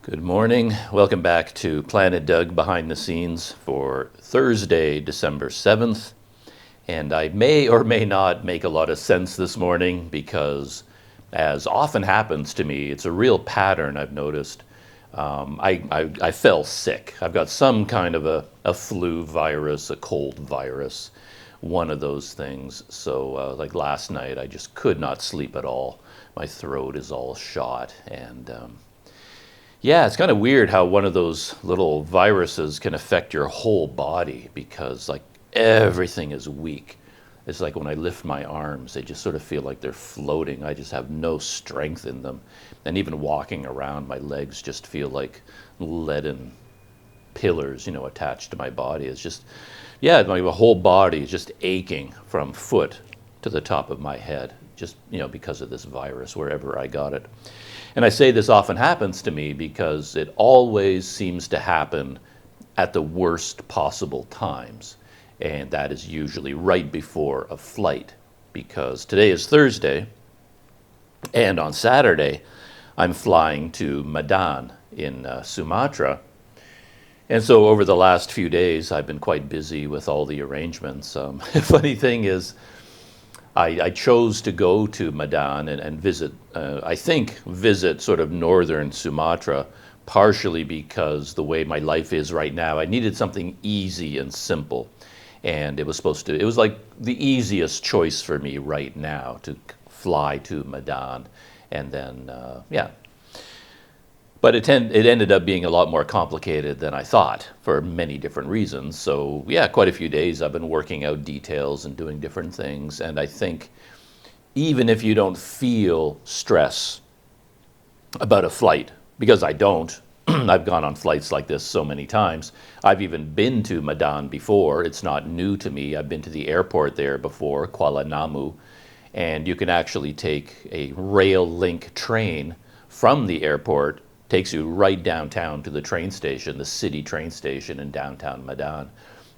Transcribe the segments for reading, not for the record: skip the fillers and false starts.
Good morning. Welcome back to Planet Doug Behind the Scenes for Thursday, December 7th. And I may or may not make a lot of sense this morning because, as often happens to me, it's a real pattern I've noticed. I fell sick. I've got some kind of a flu virus, a cold virus, one of those things. So like last night, I just could not sleep at all. My throat is all shot and yeah, it's kind of weird how one of those little viruses can affect your whole body because like everything is weak. It's like when I lift my arms, they just sort of feel like they're floating. I just have no strength in them. And even walking around, my legs just feel like leaden pillars, attached to my body. It's just, yeah, my whole body is just aching from foot to the top of my head, just, because of this virus, wherever I got it. And I say this often happens to me because it always seems to happen at the worst possible times. And that is usually right before a flight, because today is Thursday, and on Saturday, I'm flying to Medan in Sumatra. And so over the last few days, I've been quite busy with all the arrangements. Funny thing is, I chose to go to Medan and visit, visit sort of northern Sumatra, partially because the way my life is right now, I needed something easy and simple. And it was like the easiest choice for me right now to fly to Medan. And then, yeah. But it ended up being a lot more complicated than I thought for many different reasons. So yeah, quite a few days I've been working out details and doing different things. And I think even if you don't feel stress about a flight, because I don't, I've gone on flights like this so many times. I've even been to Medan before. It's not new to me. I've been to the airport there before, Kuala Namu, and you can actually take a rail link train from the airport. Takes you right downtown to the train station, the city train station in downtown Medan.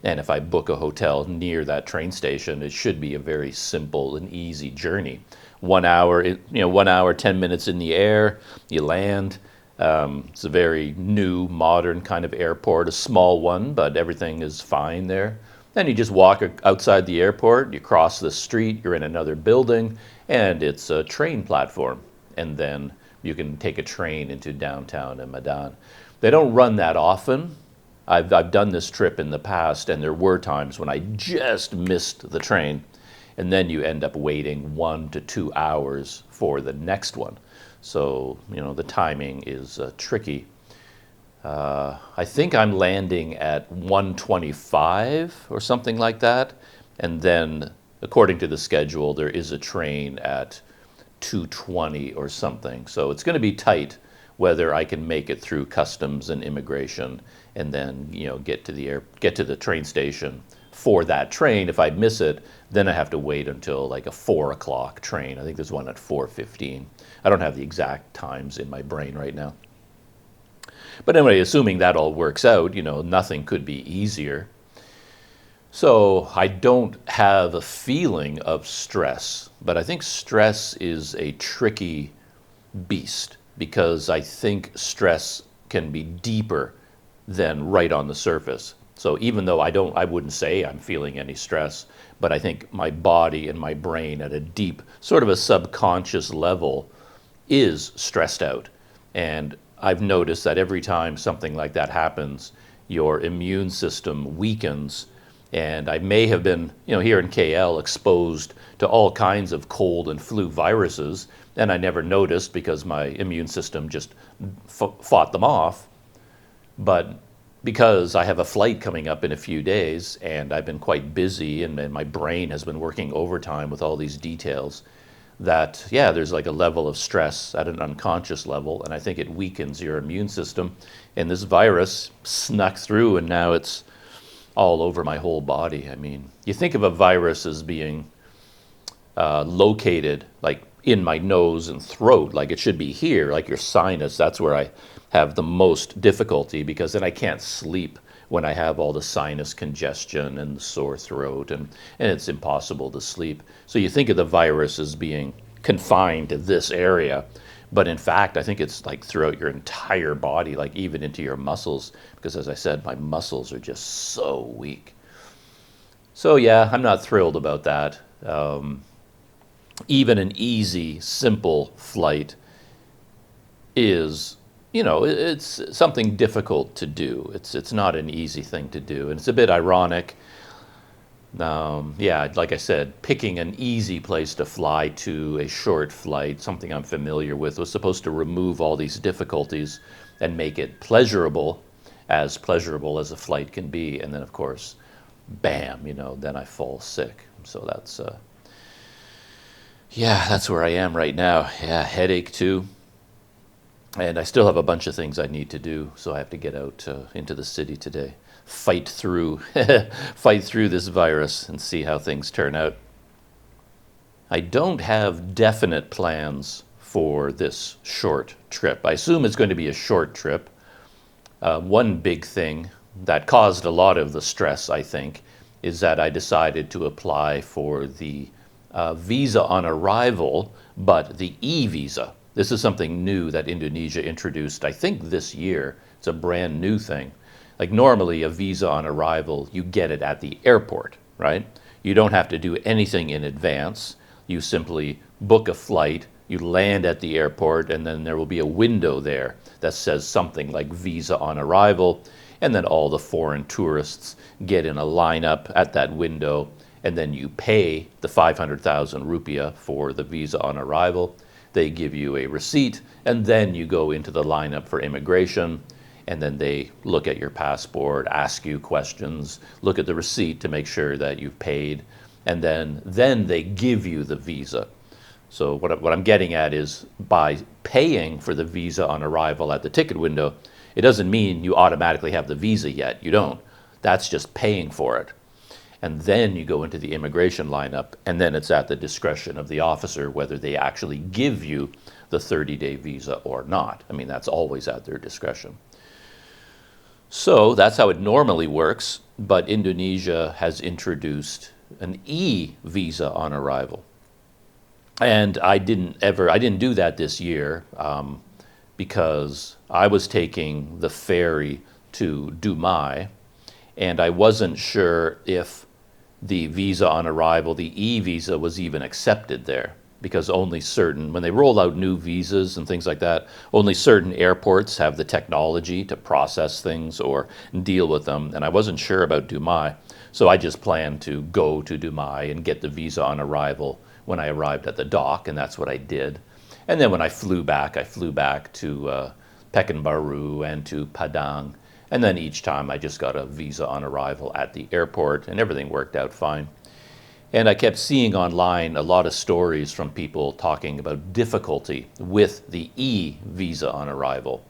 And if I book a hotel near that train station, it should be a very simple and easy journey. 1 hour, 1 hour, 10 minutes in the air, you land. It's a very new, modern kind of airport, a small one, but everything is fine there. Then you just walk outside the airport, you cross the street, you're in another building, and it's a train platform. And then you can take a train into downtown in Medan. They don't run that often. I've done this trip in the past, and there were times when I just missed the train, and then you end up waiting 1 to 2 hours for the next one. So, the timing is tricky. I think I'm landing at 1:25 or something like that, and then, according to the schedule, there is a train at 2:20 or something. So it's going to be tight whether I can make it through customs and immigration and then, get to the train station for that train. If I miss it, then I have to wait until like a 4 o'clock train. I think there's one at 4:15. I don't have the exact times in my brain right now. But anyway, assuming that all works out, nothing could be easier. So I don't have a feeling of stress, but I think stress is a tricky beast because I think stress can be deeper than right on the surface. So even though I wouldn't say I'm feeling any stress, but I think my body and my brain at a deep, sort of a subconscious level is stressed out. And I've noticed that every time something like that happens, your immune system weakens. And I may have been, here in KL, exposed to all kinds of cold and flu viruses, and I never noticed because my immune system just fought them off. But because I have a flight coming up in a few days, and I've been quite busy, and my brain has been working overtime with all these details, that, yeah, there's like a level of stress at an unconscious level, and I think it weakens your immune system. And this virus snuck through, and now it's all over my whole body. I mean, you think of a virus as being located like in my nose and throat, like it should be here, like your sinus. That's where I have the most difficulty because then I can't sleep when I have all the sinus congestion and the sore throat, and it's impossible to sleep. So you think of the virus as being confined to this area, But in fact, I think it's like throughout your entire body, like even into your muscles, because as I said, my muscles are just so weak. So yeah, I'm not thrilled about that. Even an easy, simple flight is, it's something difficult to do. It's not an easy thing to do, and it's a bit ironic. Yeah, like I said, picking an easy place to fly to, a short flight, something I'm familiar with, was supposed to remove all these difficulties and make it pleasurable as a flight can be. And then, of course, bam, then I fall sick. So that's, yeah, that's where I am right now. Yeah, headache too. And I still have a bunch of things I need to do, so I have to get out into the city today. Fight through this virus and see how things turn out. I don't have definite plans for this short trip. I assume it's going to be a short trip. One big thing that caused a lot of the stress, I think, is that I decided to apply for the visa on arrival, but the e-visa. This is something new that Indonesia introduced, I think, this year. It's a brand new thing. Like normally a visa on arrival, you get it at the airport, right? You don't have to do anything in advance. You simply book a flight, you land at the airport, and then there will be a window there that says something like visa on arrival, and then all the foreign tourists get in a lineup at that window, and then you pay the 500,000 rupiah for the visa on arrival. They give you a receipt, and then you go into the lineup for immigration, and then they look at your passport, ask you questions, look at the receipt to make sure that you've paid, and then they give you the visa. So what I'm getting at is by paying for the visa on arrival at the ticket window, it doesn't mean you automatically have the visa yet. You don't. That's just paying for it. And then you go into the immigration lineup, and then it's at the discretion of the officer whether they actually give you the 30-day visa or not. I mean, that's always at their discretion. So that's how it normally works, but Indonesia has introduced an e-visa on arrival. And I didn't do that this year because I was taking the ferry to Dumai, and I wasn't sure if the visa on arrival, the e-visa, was even accepted there, because only certain, when they roll out new visas and things like that, only certain airports have the technology to process things or deal with them, and I wasn't sure about Dumai, so I just planned to go to Dumai and get the visa on arrival when I arrived at the dock, and that's what I did. And then when I flew back to Pekanbaru and to Padang, and then each time I just got a visa on arrival at the airport, and everything worked out fine. And I kept seeing online a lot of stories from people talking about difficulty with the e-visa on arrival,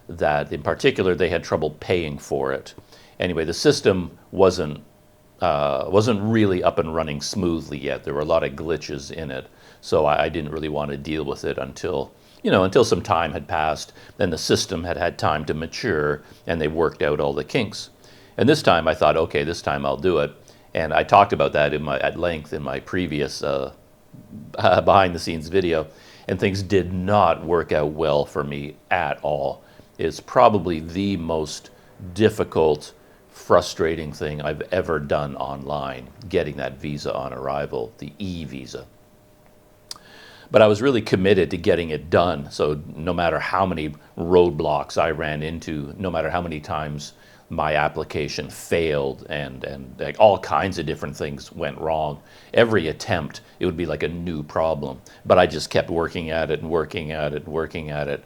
that in particular they had trouble paying for it. Anyway, the system wasn't really up and running smoothly yet. There were a lot of glitches in it, so I didn't really want to deal with it until some time had passed, then the system had had time to mature, and they worked out all the kinks. And this time I thought, okay, this time I'll do it. And I talked about that at length in my previous behind-the-scenes video, and things did not work out well for me at all. It's probably the most difficult, frustrating thing I've ever done online, getting that visa on arrival, the e-visa. But I was really committed to getting it done, so no matter how many roadblocks I ran into, no matter how many times my application failed and like all kinds of different things went wrong, every attempt, it would be like a new problem. But I just kept working at it and working at it and working at it.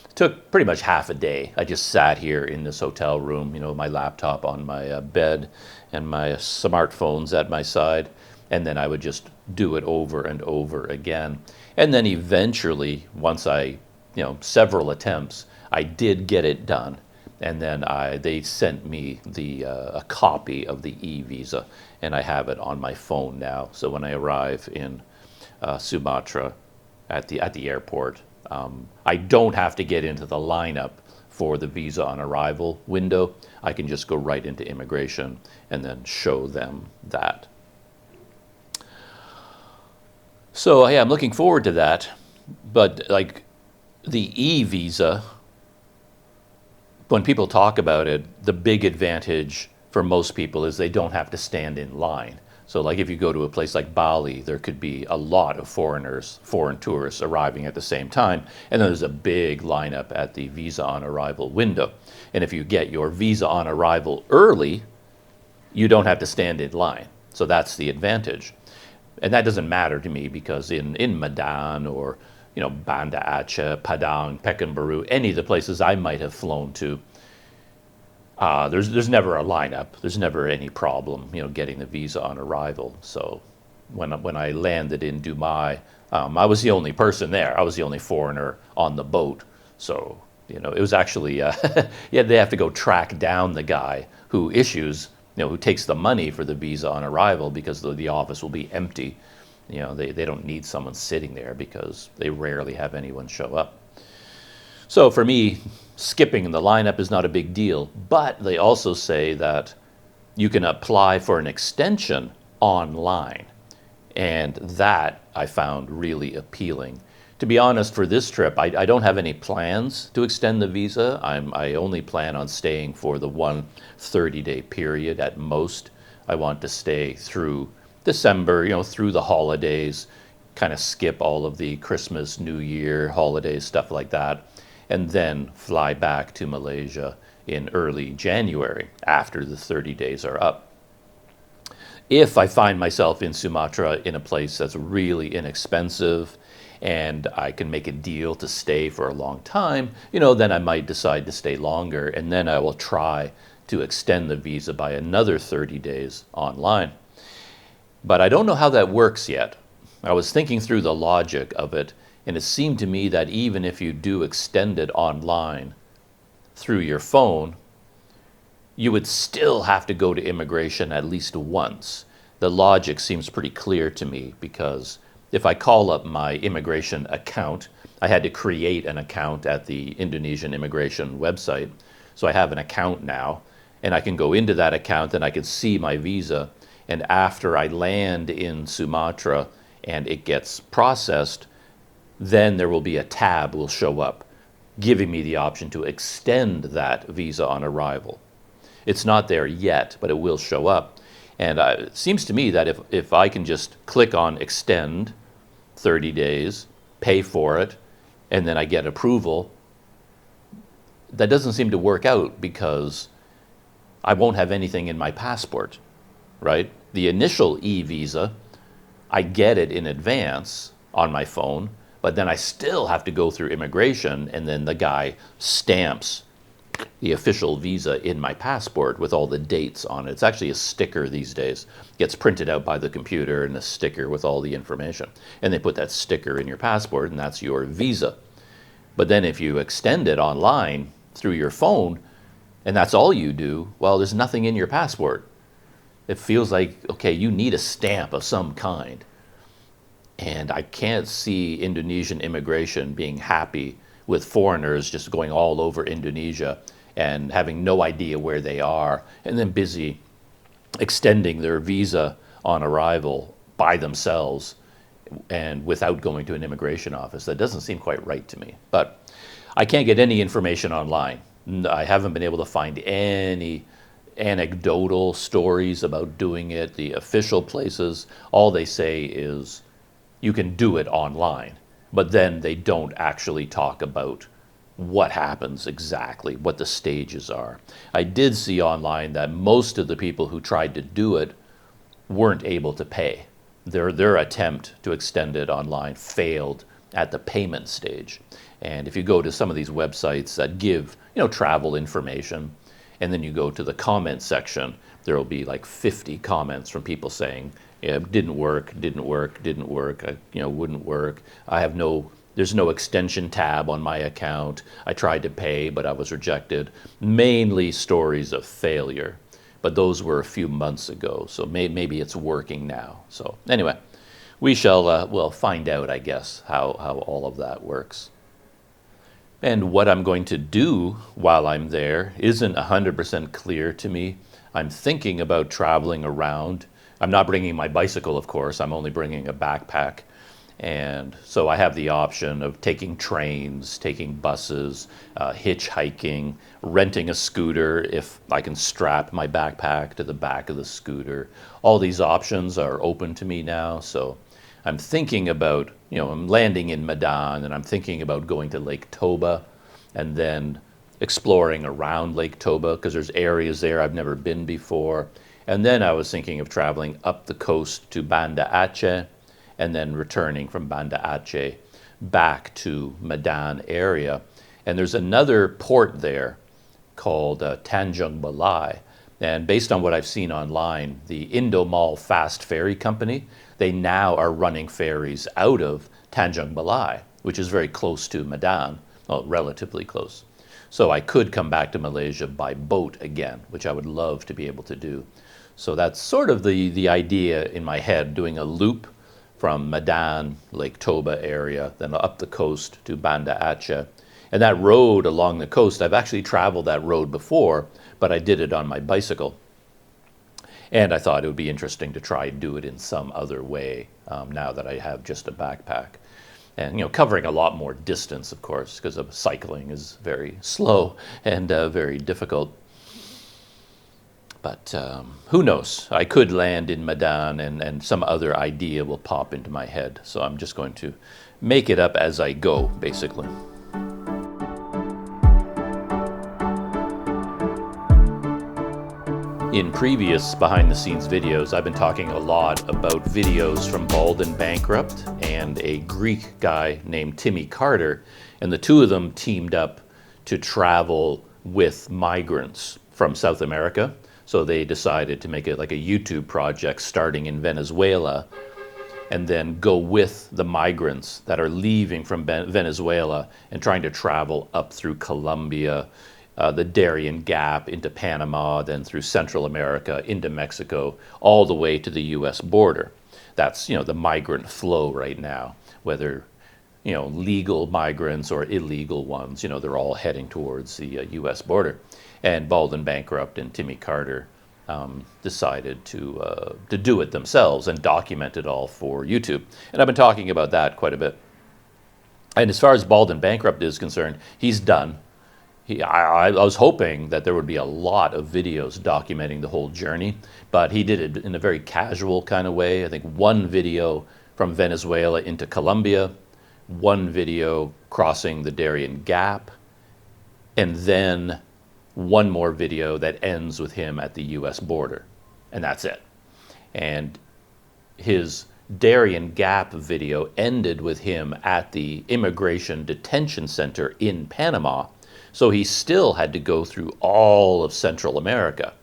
It took pretty much half a day. I just sat here in this hotel room, my laptop on my bed and my smartphones at my side, and then I would just do it over and over again. And then eventually, once several attempts, I did get it done. And then they sent me a copy of the e-visa, and I have it on my phone now. So when I arrive in Sumatra at the airport, I don't have to get into the lineup for the visa on arrival window. I can just go right into immigration and then show them that. So yeah, I'm looking forward to that, but The e-visa, when people talk about it, the big advantage for most people is they don't have to stand in line. So like if you go to a place like Bali, there could be a lot of foreign tourists arriving at the same time, and then there's a big lineup at the visa on arrival window. And if you get your visa on arrival early, you don't have to stand in line. So that's the advantage. And that doesn't matter to me because in Medan or Banda Aceh, Padang, Pekanbaru, any of the places I might have flown to, there's never a lineup. There's never any problem, getting the visa on arrival. So when I landed in Dubai, I was the only person there. I was the only foreigner on the boat. So it was actually they have to go track down the guy who issues, who takes the money for the visa on arrival because the office will be empty. They don't need someone sitting there because they rarely have anyone show up. So for me, skipping the lineup is not a big deal, but they also say that you can apply for an extension online, and that I found really appealing. To be honest, for this trip, I don't have any plans to extend the visa. I only plan on staying for the one 30-day period at most. I want to stay through December, through the holidays, kind of skip all of the Christmas, New Year, holidays, stuff like that, and then fly back to Malaysia in early January after the 30 days are up. If I find myself in Sumatra in a place that's really inexpensive and I can make a deal to stay for a long time, then I might decide to stay longer, and then I will try to extend the visa by another 30 days online. But I don't know how that works yet. I was thinking through the logic of it, and it seemed to me that even if you do extend it online through your phone, you would still have to go to immigration at least once. The logic seems pretty clear to me because if I call up my immigration account, I had to create an account at the Indonesian immigration website. So I have an account now, and I can go into that account and I can see my visa. And after I land in Sumatra and it gets processed, then there will be a tab will show up giving me the option to extend that visa on arrival. It's not there yet, but it will show up. And it seems to me that if I can just click on extend 30 days, pay for it, and then I get approval, that doesn't seem to work out because I won't have anything in my passport, right? The initial e-visa, I get it in advance on my phone, but then I still have to go through immigration, and then the guy stamps the official visa in my passport with all the dates on it. It's actually a sticker these days. Gets printed out by the computer and a sticker with all the information. And they put that sticker in your passport, and that's your visa. But then if you extend it online through your phone, and that's all you do, well, there's nothing in your passport. It feels like, okay, you need a stamp of some kind. And I can't see Indonesian immigration being happy with foreigners just going all over Indonesia and having no idea where they are, and then busy extending their visa on arrival by themselves and without going to an immigration office. That doesn't seem quite right to me. But I can't get any information online. I haven't been able to find any anecdotal stories about doing it. The official places, all they say is you can do it online, but then they don't actually talk about what happens exactly, what the stages are. I did see online that most of the people who tried to do it weren't able to pay. Their attempt to extend it online failed at the payment stage. And if you go to some of these websites that give, travel information, and then you go to the comment section, there will be like 50 comments from people saying, yeah, didn't work, wouldn't work. There's no extension tab on my account. I tried to pay, but I was rejected. Mainly stories of failure, but those were a few months ago, so maybe it's working now. So anyway, we shall find out, I guess, how all of that works. And what I'm going to do while I'm there isn't 100% clear to me. I'm thinking about traveling around. I'm not bringing my bicycle, of course. I'm only bringing a backpack. And so I have the option of taking trains, taking buses, hitchhiking, renting a scooter if I can strap my backpack to the back of the scooter. All these options are open to me now. So I'm thinking about, I'm landing in Medan, and I'm thinking about going to Lake Toba and then exploring around Lake Toba because there's areas there I've never been before. And then I was thinking of traveling up the coast to Banda Aceh and then returning from Banda Aceh back to Medan area. And there's another port there called Tanjung Balai. And based on what I've seen online, the Indomal Fast Ferry Company, they now are running ferries out of Tanjung Balai, which is very close to Medan, well, relatively close. So I could come back to Malaysia by boat again, which I would love to be able to do. So that's sort of the idea in my head, doing a loop from Medan, Lake Toba area, then up the coast to Banda Aceh. And that road along the coast, I've actually traveled that road before, but I did it on my bicycle. And I thought it would be interesting to try and do it in some other way now that I have just a backpack. And, covering a lot more distance, of course, because cycling is very slow and very difficult. But who knows? I could land in Medan and some other idea will pop into my head. So I'm just going to make it up as I go, basically. In previous behind-the-scenes videos, I've been talking a lot about videos from Bald and Bankrupt and a Greek guy named Timmy Karter, and the two of them teamed up to travel with migrants from South America. So they decided to make it like a YouTube project starting in Venezuela and then go with the migrants that are leaving from Venezuela and trying to travel up through Colombia, the Darien Gap into Panama, then through Central America into Mexico, all the way to the U.S. border. That's, the migrant flow right now, whether, legal migrants or illegal ones, they're all heading towards the U.S. border. And Bald and Bankrupt and Timmy Karter decided to do it themselves and document it all for YouTube. And I've been talking about that quite a bit. And as far as Bald and Bankrupt is concerned, he's done. I was hoping that there would be a lot of videos documenting the whole journey, but he did it in a very casual kind of way. I think one video from Venezuela into Colombia, one video crossing the Darien Gap, and then one more video that ends with him at the U.S. border. And that's it. And his Darien Gap video ended with him at the Immigration Detention Center in Panama. So he still had to go through all of Central America.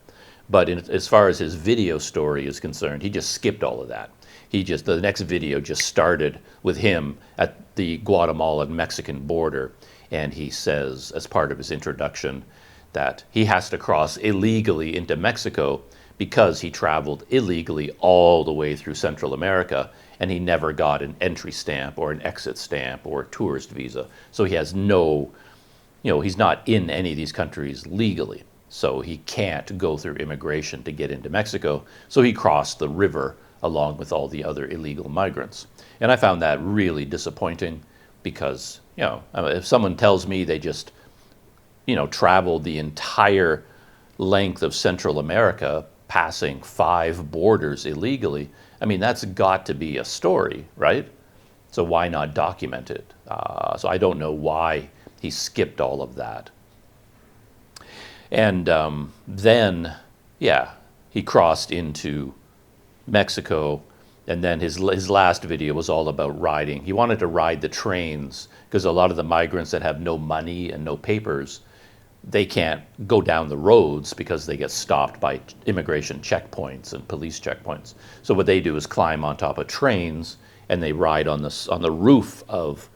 But as far as his video story is concerned, he just skipped all of that. The next video just started with him at the Guatemalan-Mexican border. And he says, as part of his introduction, that he has to cross illegally into Mexico because he traveled illegally all the way through Central America and he never got an entry stamp or an exit stamp or a tourist visa. So he has he's not in any of these countries legally. So he can't go through immigration to get into Mexico. So he crossed the river along with all the other illegal migrants. And I found that really disappointing because, if someone tells me they just traveled the entire length of Central America, passing 5 borders illegally, that's got to be a story, right? So why not document it? So I don't know why he skipped all of that. And then he crossed into Mexico, and then his last video was all about riding. He wanted to ride the trains because a lot of the migrants that have no money and no papers, they can't go down the roads because they get stopped by immigration checkpoints and police checkpoints. So what they do is climb on top of trains and they ride on the roof of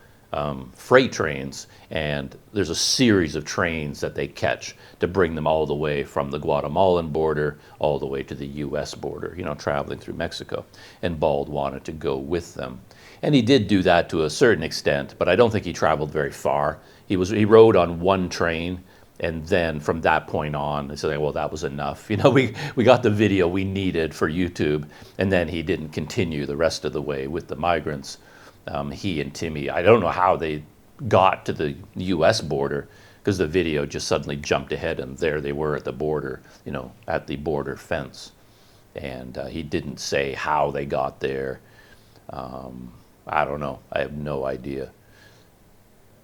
freight trains, and there's a series of trains that they catch to bring them all the way from the Guatemalan border all the way to the U.S. border, traveling through Mexico. And Bald wanted to go with them. And he did do that to a certain extent, but I don't think he traveled very far. He rode on one train, and then from that point on, they said, well, that was enough. We got the video we needed for YouTube, and then he didn't continue the rest of the way with the migrants. he and Timmy, I don't know how they got to the US border, because the video just suddenly jumped ahead and there they were at the border, at the border fence. And he didn't say how they got there. I don't know. I have no idea.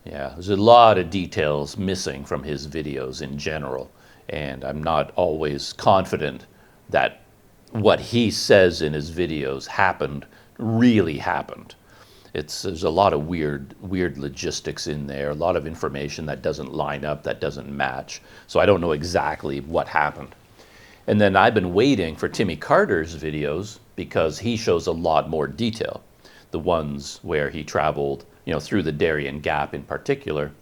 Yeah, there's a lot of details missing from his videos in general, and I'm not always confident that what he says in his videos really happened. There's a lot of weird logistics in there, a lot of information that doesn't line up, that doesn't match. So I don't know exactly what happened. And then I've been waiting for Timmy Karter's videos because he shows a lot more detail. The ones where he traveled, through the Darien Gap in particular,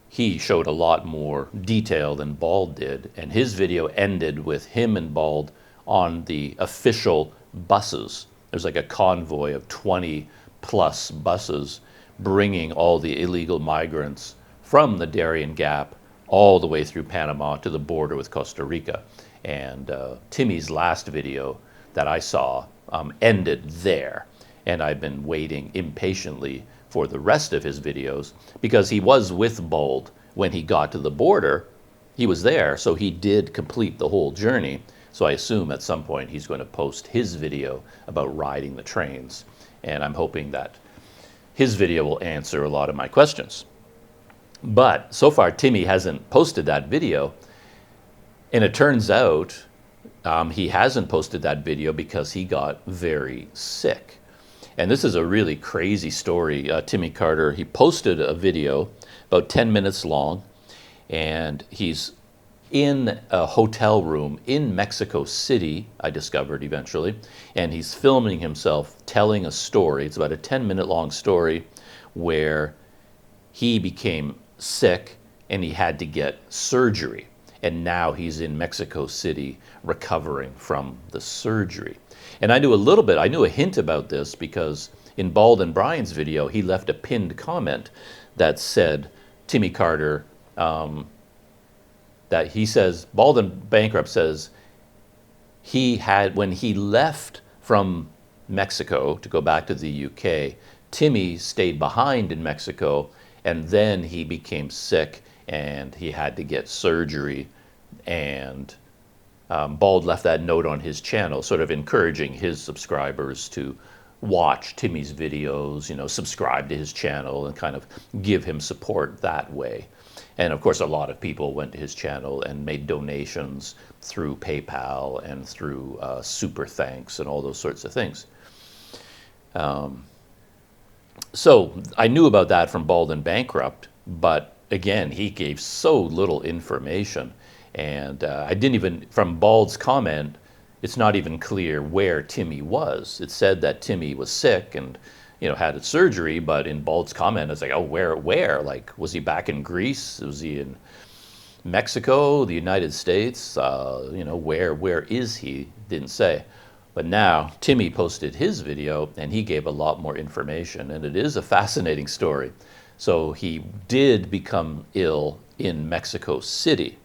he showed a lot more detail than Bald did. And his video ended with him and Bald on the official buses. There's like a convoy of 20 plus buses bringing all the illegal migrants from the Darien Gap all the way through Panama to the border with Costa Rica. And Timmy's last video that I saw ended there. And I've been waiting impatiently for the rest of his videos because he was with Bald when he got to the border. He was there, so he did complete the whole journey. So I assume at some point he's going to post his video about riding the trains. And I'm hoping that his video will answer a lot of my questions. But so far, Timmy hasn't posted that video. And it turns out he hasn't posted that video because he got very sick. And this is a really crazy story. Timmy Karter, he posted a video about 10 minutes long, and he's in a hotel room in Mexico City, I discovered eventually, and he's filming himself telling a story. It's about a 10-minute long story where he became sick and he had to get surgery. And now he's in Mexico City recovering from the surgery. And I knew a hint about this because in Bald and Brian's video, he left a pinned comment that said, Timmy Karter, that he says, Bald and Bankrupt says, when he left from Mexico to go back to the UK, Timmy stayed behind in Mexico, and then he became sick and he had to get surgery. And Bald left that note on his channel, sort of encouraging his subscribers to watch Timmy's videos, subscribe to his channel and kind of give him support that way. And of course, a lot of people went to his channel and made donations through PayPal and through Super Thanks and all those sorts of things. So I knew about that from Bald and Bankrupt, but again, he gave so little information. And I didn't even, from Bald's comment, it's not even clear where Timmy was. It said that Timmy was sick and had a surgery, but in Bald's comment, it's like, oh, where? Like, was he back in Greece? Was he in Mexico, the United States? Where is he? Didn't say. But now Timmy posted his video and he gave a lot more information, and it is a fascinating story. So he did become ill in Mexico City,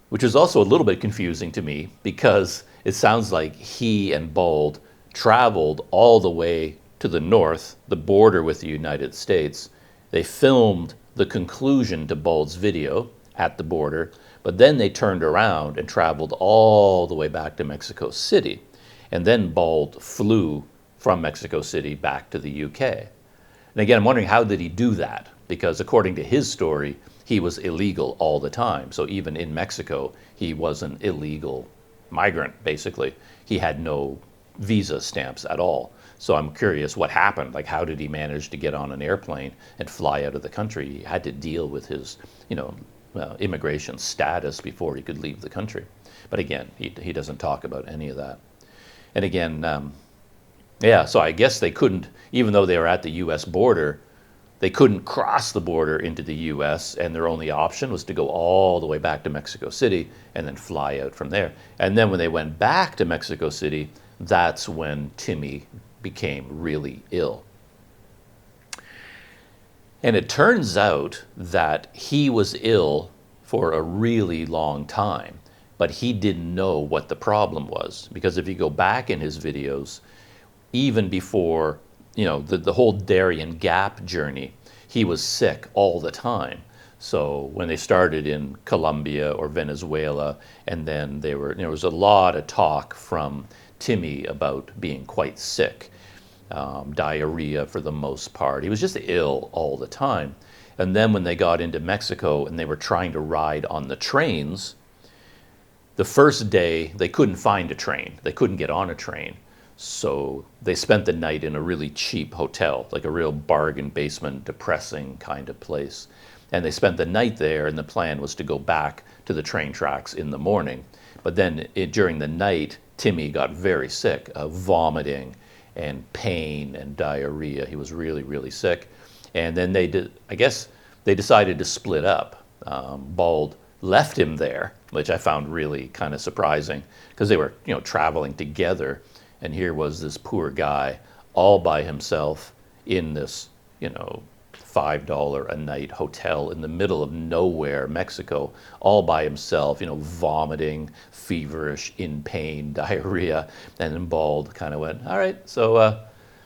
which is also a little bit confusing to me because it sounds like he and Bald traveled all the way to the north, the border with the United States. They filmed the conclusion to Bald's video at the border, but then they turned around and traveled all the way back to Mexico City. And then Bald flew from Mexico City back to the UK. And again, I'm wondering, how did he do that? Because according to his story, he was illegal all the time. So even in Mexico, he was an illegal migrant, basically. He had no visa stamps at all. So I'm curious what happened. Like, how did he manage to get on an airplane and fly out of the country? He had to deal with his, immigration status before he could leave the country. But again, he doesn't talk about any of that. And again, so I guess they couldn't, even though they were at the U.S. border, they couldn't cross the border into the U.S., and their only option was to go all the way back to Mexico City and then fly out from there. And then when they went back to Mexico City, that's when Timmy became really ill. And it turns out that he was ill for a really long time, but he didn't know what the problem was. Because if you go back in his videos, even before the whole Darien Gap journey, he was sick all the time. So when they started in Colombia or Venezuela, and then there was a lot of talk from Timmy about being quite sick, diarrhea for the most part. He was just ill all the time. And then when they got into Mexico and they were trying to ride on the trains, the first day they couldn't find a train. They couldn't get on a train. So they spent the night in a really cheap hotel, like a real bargain basement, depressing kind of place. And they spent the night there, and the plan was to go back to the train tracks in the morning. But then during the night, Timmy got very sick, vomiting and pain and diarrhea. He was really, really sick. And then I guess they decided to split up. Bald left him there, which I found really kind of surprising, because they were, traveling together. And here was this poor guy all by himself in this, $5 a night hotel in the middle of nowhere, Mexico, all by himself, vomiting, feverish, in pain, diarrhea. And then Bald kind of went, all right, so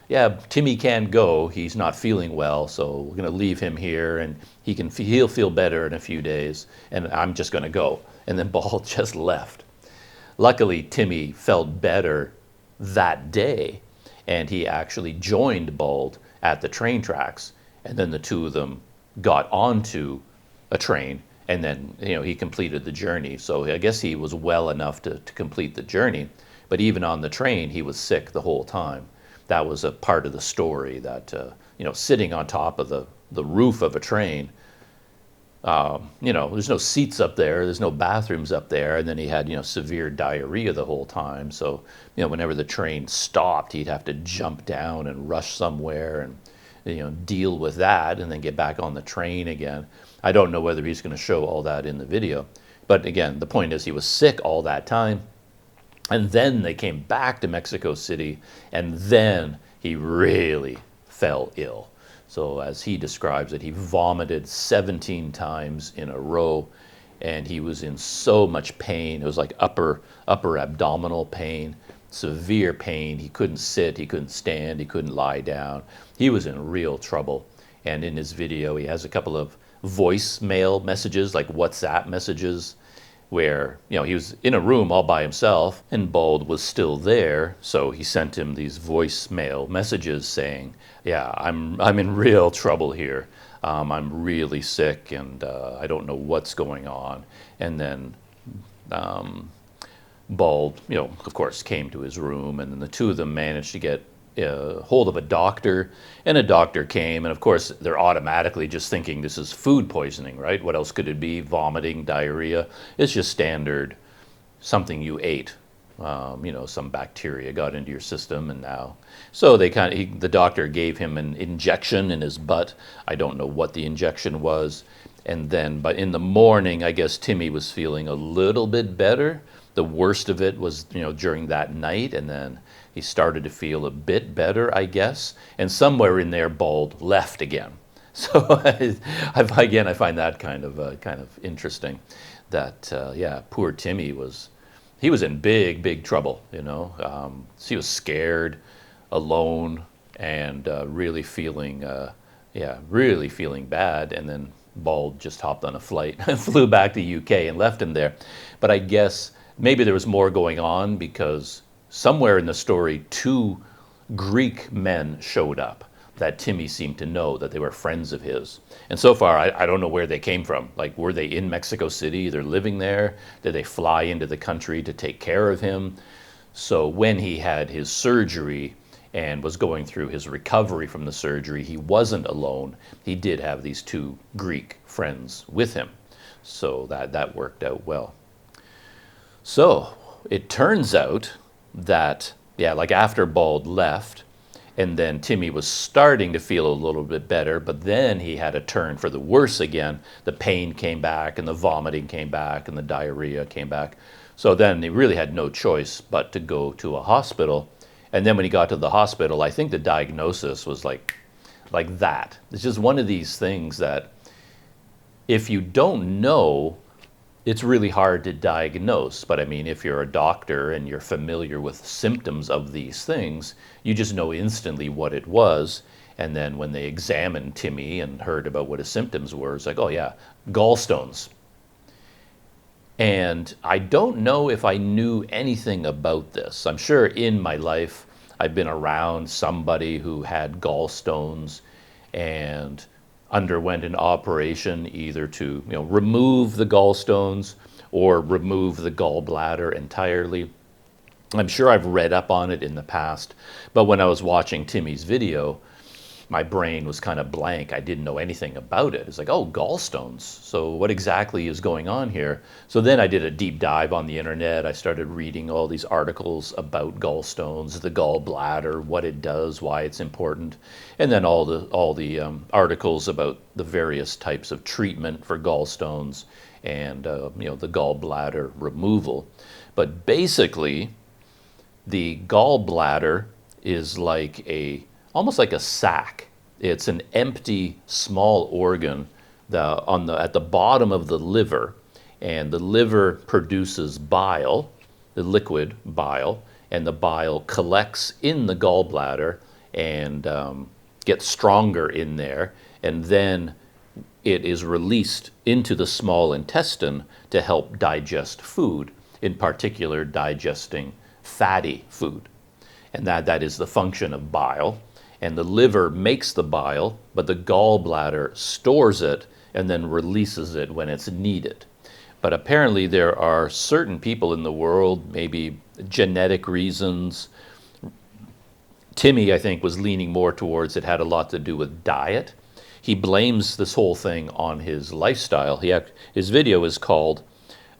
yeah, Timmy can't go. He's not feeling well, so we're going to leave him here, and he'll feel better in a few days, and I'm just going to go. And then Bald just left. Luckily, Timmy felt better that day, and he actually joined Bald at the train tracks. And then the two of them got onto a train, and then he completed the journey. So I guess he was well enough to complete the journey. But even on the train, he was sick the whole time. That was a part of the story, that sitting on top of the roof of a train, there's no seats up there, there's no bathrooms up there, and then he had severe diarrhea the whole time. So whenever the train stopped, he'd have to jump down and rush somewhere and deal with that, and then get back on the train again. I don't know whether he's going to show all that in the video, but again, the point is he was sick all that time. And then they came back to Mexico City, and then he really fell ill. So as he describes it, he vomited 17 times in a row, and he was in so much pain. It was like upper abdominal pain, severe pain. He couldn't sit, he couldn't stand, he couldn't lie down. He was in real trouble. And in his video, he has a couple of voicemail messages, like WhatsApp messages, where he was in a room all by himself, and Bald was still there. So he sent him these voicemail messages saying, yeah, I'm in real trouble here. I'm really sick, and I don't know what's going on. And then Bald, of course, came to his room, and then the two of them managed to get hold of a doctor, and a doctor came, and of course they're automatically just thinking this is food poisoning, right? What else could it be? Vomiting, diarrhea. It's just standard, something you ate. Some bacteria got into your system, and now, so the doctor gave him an injection in his butt. I don't know what the injection was. And then, but in the morning, I guess Timmy was feeling a little bit better. The worst of it was, during that night, and then he started to feel a bit better, I guess. And somewhere in there, Bald left again. So I find that kind of interesting. That poor Timmy was in big trouble. He was scared, alone, and really feeling bad. And then Bald just hopped on a flight and flew back to UK and left him there. But I guess maybe there was more going on, because somewhere in the story, two Greek men showed up that Timmy seemed to know, that they were friends of his. And so far, I don't know where they came from. Like, were they in Mexico City? They're living there? Did they fly into the country to take care of him? So when he had his surgery and was going through his recovery from the surgery, he wasn't alone. He did have these two Greek friends with him. So that worked out well. So it turns out that, like after Bald left, and then Timmy was starting to feel a little bit better, but then he had a turn for the worse again. The pain came back, and the vomiting came back, and the diarrhea came back. So then he really had no choice but to go to a hospital. And then when he got to the hospital, I think the diagnosis was like that. It's just one of these things that if you don't know it's really hard to diagnose. But I mean, if you're a doctor and you're familiar with symptoms of these things, you just know instantly what it was. And then when they examined Timmy and heard about what his symptoms were, it's like, oh yeah, gallstones. And I don't know if I knew anything about this. I'm sure in my life I've been around somebody who had gallstones and underwent an operation either to remove the gallstones or remove the gallbladder entirely. I'm sure I've read up on it in the past, but when I was watching Timmy's video, my brain was kind of blank. I didn't know anything about it. It's like, oh, gallstones. So what exactly is going on here? So then I did a deep dive on the internet. I started reading all these articles about gallstones, the gallbladder, what it does, why it's important, and then all the articles about the various types of treatment for gallstones and the gallbladder removal. But basically, the gallbladder is almost like a sac. It's an empty, small organ at the bottom of the liver, and the liver produces bile, the liquid bile, and the bile collects in the gallbladder and gets stronger in there, and then it is released into the small intestine to help digest food, in particular digesting fatty food. And that is the function of bile. And the liver makes the bile, but the gallbladder stores it and then releases it when it's needed. But apparently there are certain people in the world, maybe genetic reasons. Timmy, I think, was leaning more towards it had a lot to do with diet. He blames this whole thing on his lifestyle. His video is called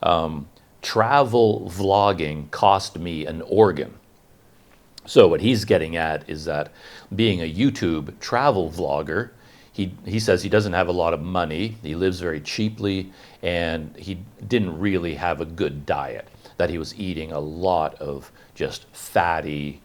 Travel Vlogging Cost Me an Organ. So what he's getting at is that being a YouTube travel vlogger, he says he doesn't have a lot of money, he lives very cheaply, and he didn't really have a good diet, that he was eating a lot of just fatty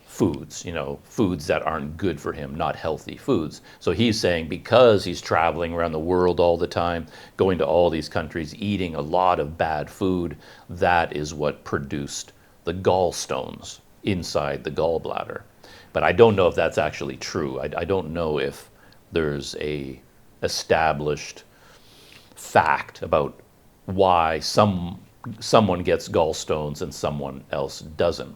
foods, foods that aren't good for him, not healthy foods. So he's saying because he's traveling around the world all the time, going to all these countries, eating a lot of bad food, that is what produced the gallstones inside the gallbladder. But I don't know if that's actually true. I don't know if there's a established fact about why someone gets gallstones and someone else doesn't.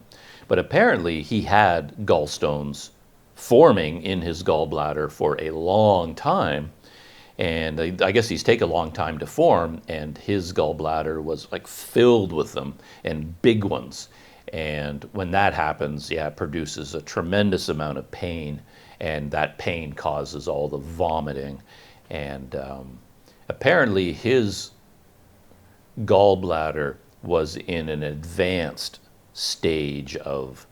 But apparently he had gallstones forming in his gallbladder for a long time. And I guess these take a long time to form, and his gallbladder was like filled with them, and big ones. And when that happens, it produces a tremendous amount of pain, and that pain causes all the vomiting. And apparently his gallbladder was in an advanced stage of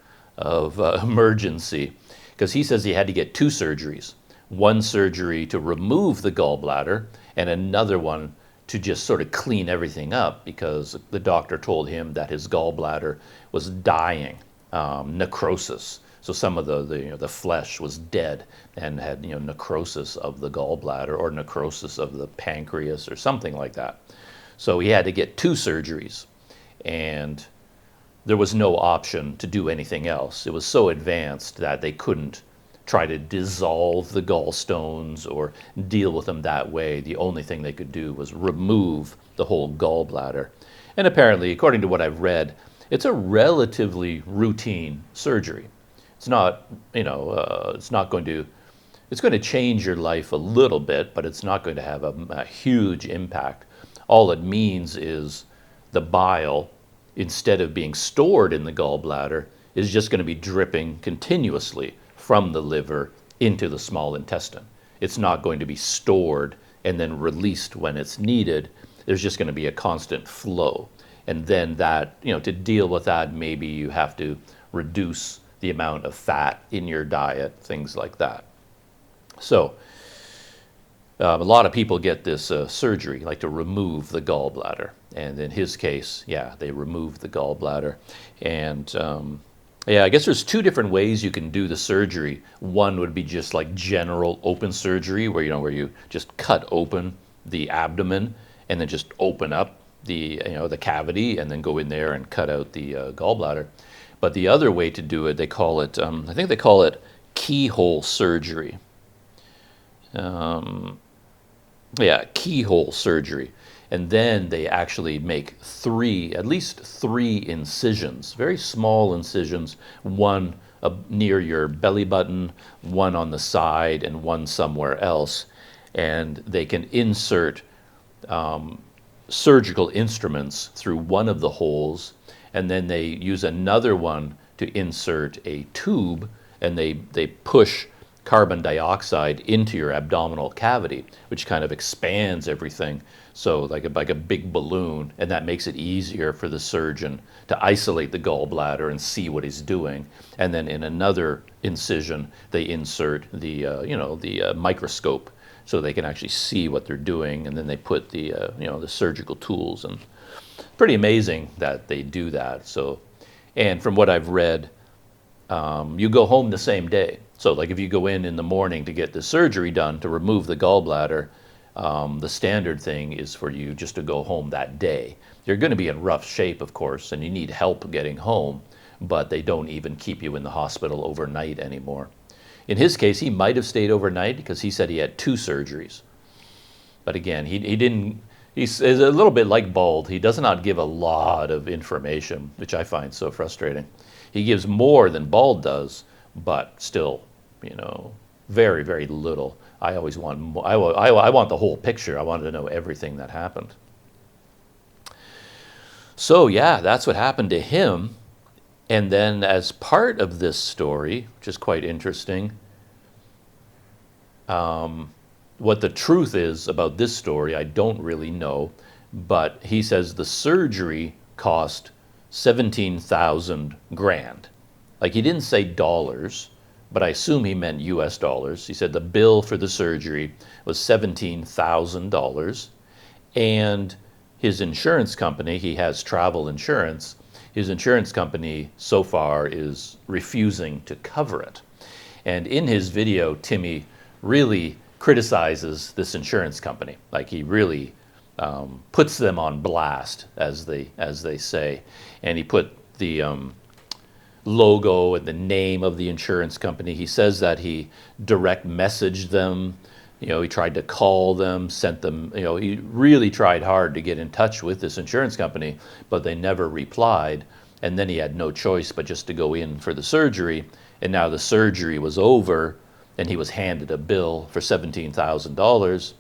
emergency, because he says he had to get 2 surgeries. One surgery to remove the gallbladder and another one to just sort of clean everything up, because the doctor told him that his gallbladder was dying, necrosis. So some of the flesh was dead and had necrosis of the gallbladder or necrosis of the pancreas or something like that. So he had to get 2 surgeries, and there was no option to do anything else. It was so advanced that they couldn't try to dissolve the gallstones or deal with them that way. The only thing they could do was remove the whole gallbladder. And apparently, according to what I've read, it's a relatively routine surgery. It's not, it's going to change your life a little bit, but it's not going to have a huge impact. All it means is the bile, instead of being stored in the gallbladder, is just going to be dripping continuously from the liver into the small intestine. It's not going to be stored and then released when it's needed. There's just going to be a constant flow. And then that, to deal with that, maybe you have to reduce the amount of fat in your diet, things like that. So a lot of people get this surgery, like to remove the gallbladder. And in his case, they removed the gallbladder. And I guess there's 2 different ways you can do the surgery. One would be just like general open surgery, where you just cut open the abdomen and then just open up the cavity and then go in there and cut out the gallbladder. But the other way to do it, they call it, I think they call it keyhole surgery. Yeah, keyhole surgery. And then they actually make at least three incisions, very small incisions, one near your belly button, one on the side, and one somewhere else. And they can insert surgical instruments through one of the holes, and then they use another one to insert a tube, and they push carbon dioxide into your abdominal cavity, which kind of expands everything, so like a big balloon, and that makes it easier for the surgeon to isolate the gallbladder and see what he's doing. And then in another incision, they insert the microscope, so they can actually see what they're doing, and then they put the the surgical tools. And pretty amazing that they do that. So, and from what I've read, you go home the same day. So like if you go in the morning to get the surgery done to remove the gallbladder, the standard thing is for you just to go home that day. You're going to be in rough shape, of course, and you need help getting home, but they don't even keep you in the hospital overnight anymore. In his case, he might have stayed overnight because he said he had 2 surgeries. But again, he didn't, he's a little bit like Bald. He does not give a lot of information, which I find so frustrating. He gives more than Bald does, but still, very, very little. I always want more. I want the whole picture. I wanted to know everything that happened. So yeah, that's what happened to him. And then as part of this story, which is quite interesting, what the truth is about this story, I don't really know, but he says the surgery cost 17,000 grand. Like, he didn't say dollars, but I assume he meant US dollars. He said the bill for the surgery was $17,000, and his insurance company, he has travel insurance, his insurance company so far is refusing to cover it. And in his video, Timmy really criticizes this insurance company. Like, he really puts them on blast, as they say. And he put the logo and the name of the insurance company. He says that he direct messaged them. He tried to call them, sent them, he really tried hard to get in touch with this insurance company, but they never replied. And then he had no choice but just to go in for the surgery. And now the surgery was over, and he was handed a bill for $17,000.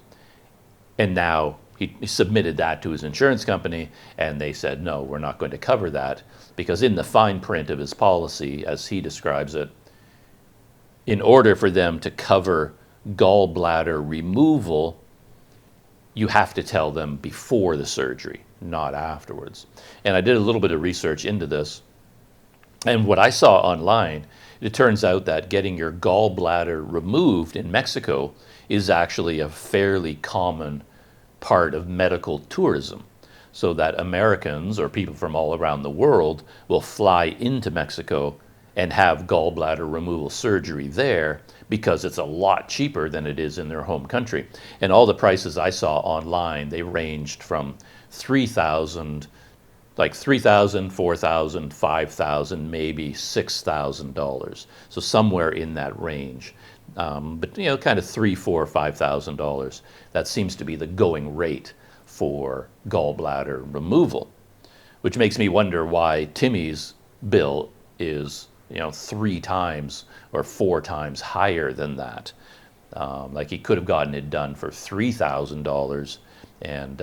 And now he submitted that to his insurance company, and they said, no, we're not going to cover that, because in the fine print of his policy, as he describes it, in order for them to cover gallbladder removal, you have to tell them before the surgery, not afterwards. And I did a little bit of research into this, and what I saw online, it turns out that getting your gallbladder removed in Mexico is actually a fairly common part of medical tourism, so that Americans or people from all around the world will fly into Mexico and have gallbladder removal surgery there, because it's a lot cheaper than it is in their home country. And all the prices I saw online, they ranged from $3,000, like $3,000, $4,000, $5,000, maybe $6,000. So somewhere in that range. But kind of $3,000, $4,000, $5,000. That seems to be the going rate for gallbladder removal, which makes me wonder why Timmy's bill is 3 times or 4 times higher than that. Like, he could have gotten it done for $3,000, and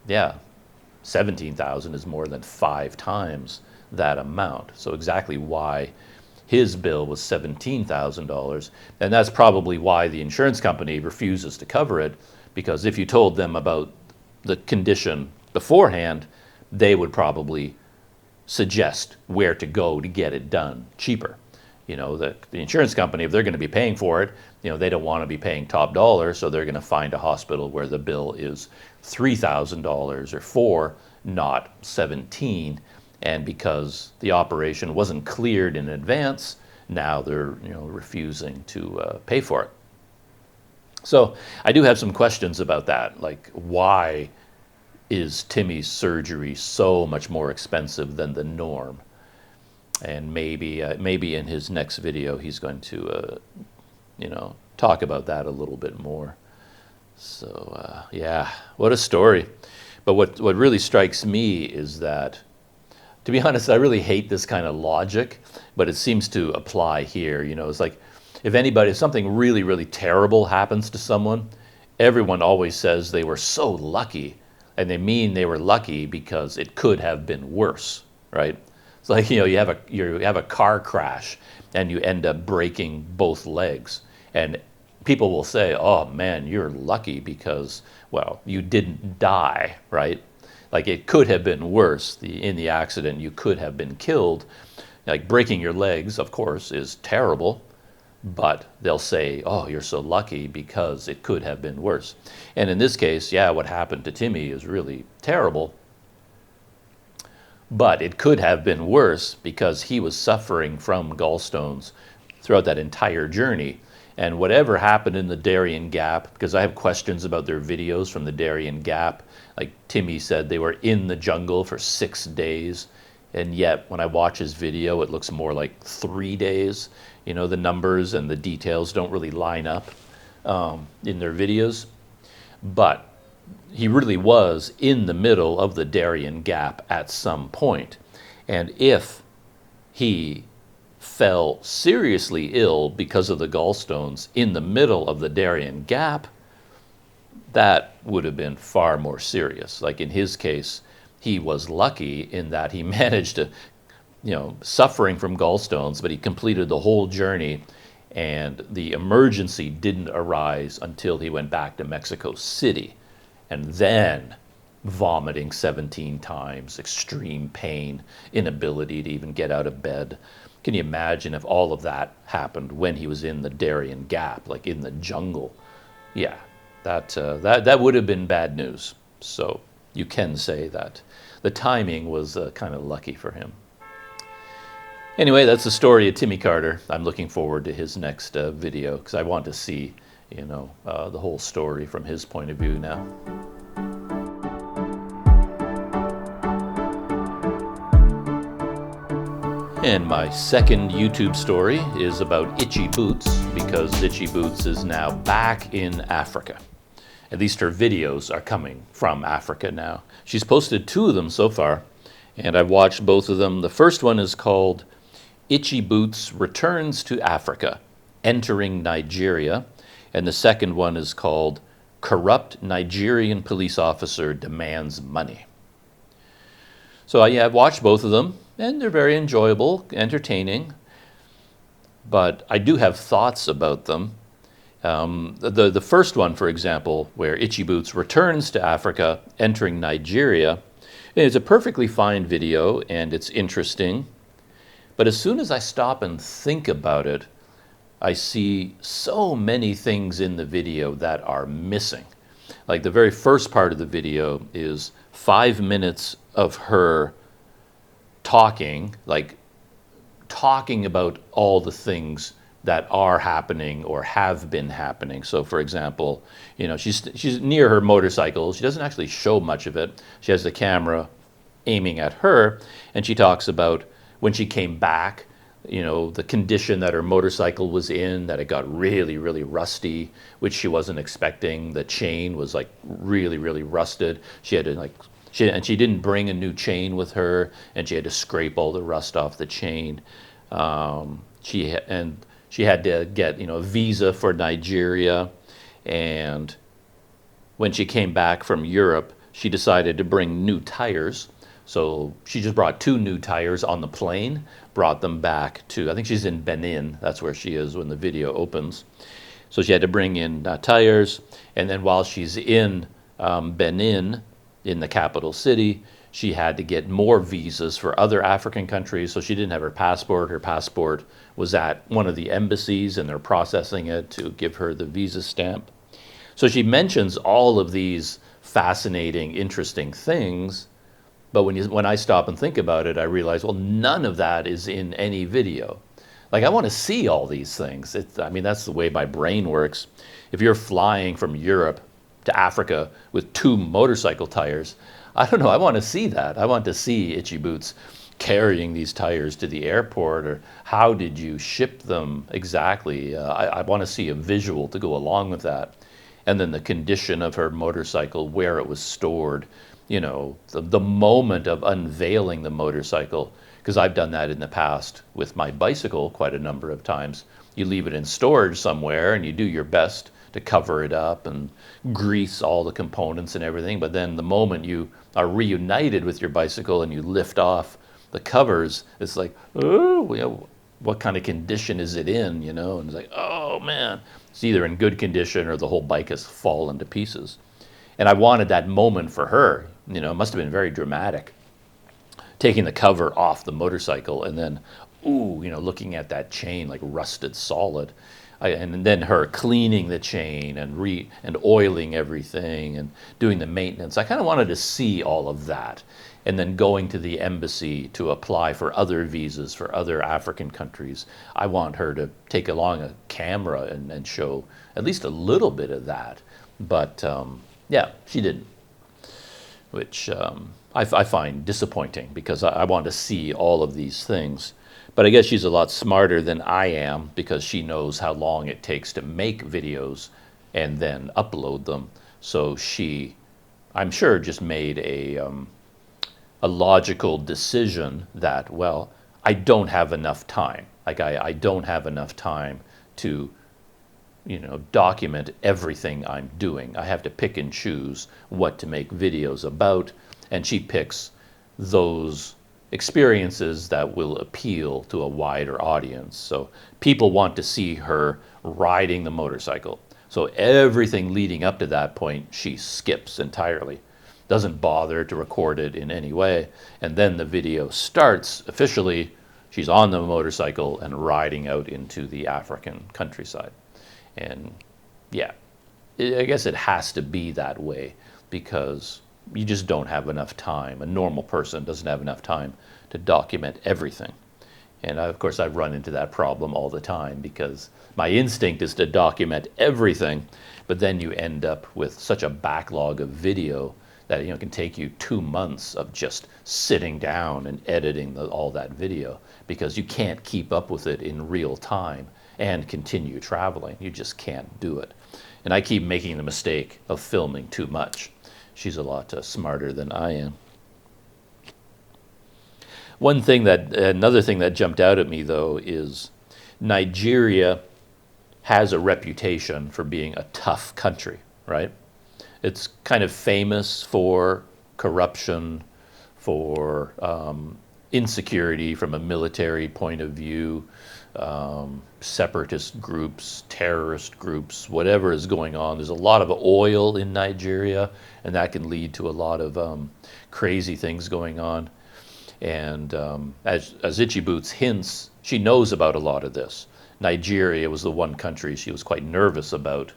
yeah, $17,000 is more than 5 times that amount. So exactly why his bill was $17,000, and that's probably why the insurance company refuses to cover it, because if you told them about the condition beforehand, they would probably suggest where to go to get it done cheaper. The insurance company, if they're going to be paying for it, they don't want to be paying top dollar, so they're going to find a hospital where the bill is $3,000 or $4,000, not 17. And because the operation wasn't cleared in advance, now they're refusing to pay for it. So I do have some questions about that, like, why is Timmy's surgery so much more expensive than the norm? And maybe in his next video he's going to talk about that a little bit more. So yeah, what a story. But what really strikes me is that, to be honest, I really hate this kind of logic, but it seems to apply here. It's like if something really, really terrible happens to someone, everyone always says they were so lucky, and they mean they were lucky because it could have been worse, right? It's like, you have a car crash and you end up breaking both legs, and people will say, "Oh man, you're lucky because, well, you didn't die," right? Like, it could have been worse. In the accident, you could have been killed. Like, breaking your legs, of course, is terrible, but they'll say, "Oh, you're so lucky because it could have been worse." And in this case, yeah, what happened to Timmy is really terrible, but it could have been worse because he was suffering from gallstones throughout that entire journey. And whatever happened in the Darien Gap, because I have questions about their videos from the Darien Gap, like Timmy said they were in the jungle for 6 days, and yet when I watch his video, it looks more like 3 days. The numbers and the details don't really line up in their videos. But he really was in the middle of the Darien Gap at some point. And if he fell seriously ill because of the gallstones in the middle of the Darien Gap, that would have been far more serious. Like in his case, he was lucky in that he managed to, suffering from gallstones, but he completed the whole journey, and the emergency didn't arise until he went back to Mexico City. And then vomiting 17 times, extreme pain, inability to even get out of bed. Can you imagine if all of that happened when he was in the Darien Gap, like in the jungle? Yeah, that would have been bad news. So you can say that the timing was kind of lucky for him. Anyway, that's the story of Timmy Karter. I'm looking forward to his next video because I want to see, the whole story from his point of view now. And my second YouTube story is about Itchy Boots, because Itchy Boots is now back in Africa. At least her videos are coming from Africa now. She's posted 2 of them so far, and I've watched both of them. The first one is called Itchy Boots Returns to Africa, Entering Nigeria. And the second one is called Corrupt Nigerian Police Officer Demands Money. So yeah, I've watched both of them, and they're very enjoyable, entertaining, but I do have thoughts about them. The first one, for example, where Itchy Boots returns to Africa, entering Nigeria, is a perfectly fine video, and it's interesting. But as soon as I stop and think about it, I see so many things in the video that are missing. Like the very first part of the video is 5 minutes of her talking about all the things that are happening or have been happening. So for example, she's near her motorcycle. She doesn't actually show much of it. She has the camera aiming at her, and she talks about when she came back, the condition that her motorcycle was in, that it got really, really rusty, which she wasn't expecting. The chain was like really, really rusted. She had to she didn't bring a new chain with her, and she had to scrape all the rust off the chain. She had to get a visa for Nigeria, and when she came back from Europe, she decided to bring new tires. So she just brought 2 new tires on the plane, brought them back to, I think she's in Benin. That's where she is when the video opens. So she had to bring in tires, and then while she's in Benin, in the capital city, she had to get more visas for other African countries. So she didn't have her passport. Her passport was at one of the embassies, and they're processing it to give her the visa stamp. So she mentions all of these fascinating, interesting things, but when I stop and think about it, I realize, well, none of that is in any video. Like, I want to see all these things. That's the way my brain works. If you're flying from Europe to Africa with 2 motorcycle tires, I don't know. I want to see that. I want to see Itchy Boots carrying these tires to the airport, or how did you ship them exactly? I want to see a visual to go along with that. And then the condition of her motorcycle, where it was stored, you know, the moment of unveiling the motorcycle, because I've done that in the past with my bicycle quite a number of times. You leave it in storage somewhere and you do your best to cover it up and grease all the components and everything, but then the moment you are reunited with your bicycle and you lift off the covers, it's like, oh, you know, what kind of condition is it in, you know? And it's like, oh man, it's either in good condition or the whole bike has fallen to pieces. And I wanted that moment for her, you know. It must have been very dramatic, taking the cover off the motorcycle and then, ooh, you know, looking at that chain like rusted solid. And then her cleaning the chain and oiling everything and doing the maintenance. I kind of wanted to see all of that. And then going to the embassy to apply for other visas for other African countries. I want her to take along a camera and show at least a little bit of that. But yeah, she didn't, which I find disappointing, because I want to see all of these things. But I guess she's a lot smarter than I am, because she knows how long it takes to make videos and then upload them. So she, I'm sure, just made a logical decision that, well, I don't have enough time. Like I don't have enough time to, you know, document everything I'm doing. I have to pick and choose what to make videos about, and she picks those experiences that will appeal to a wider audience. So people want to see her riding the motorcycle. So everything leading up to that point, she skips entirely. Doesn't bother to record it in any way. And then the video starts officially. She's on the motorcycle and riding out into the African countryside. And yeah, I guess it has to be that way, because you just don't have enough time. A normal person doesn't have enough time to document everything. And of course, I run into that problem all the time, because my instinct is to document everything, but then you end up with such a backlog of video that, you know, it can take you 2 months of just sitting down and editing all that video, because you can't keep up with it in real time and continue traveling. You just can't do it. And I keep making the mistake of filming too much. She's a lot smarter than I am. Another thing that jumped out at me, though, is Nigeria has a reputation for being a tough country, right? It's kind of famous for corruption, for insecurity from a military point of view, separatist groups, terrorist groups, whatever is going on. There's a lot of oil in Nigeria, and that can lead to a lot of crazy things going on. And as Itchy Boots hints, she knows about a lot of this. Nigeria was the one country she was quite nervous about.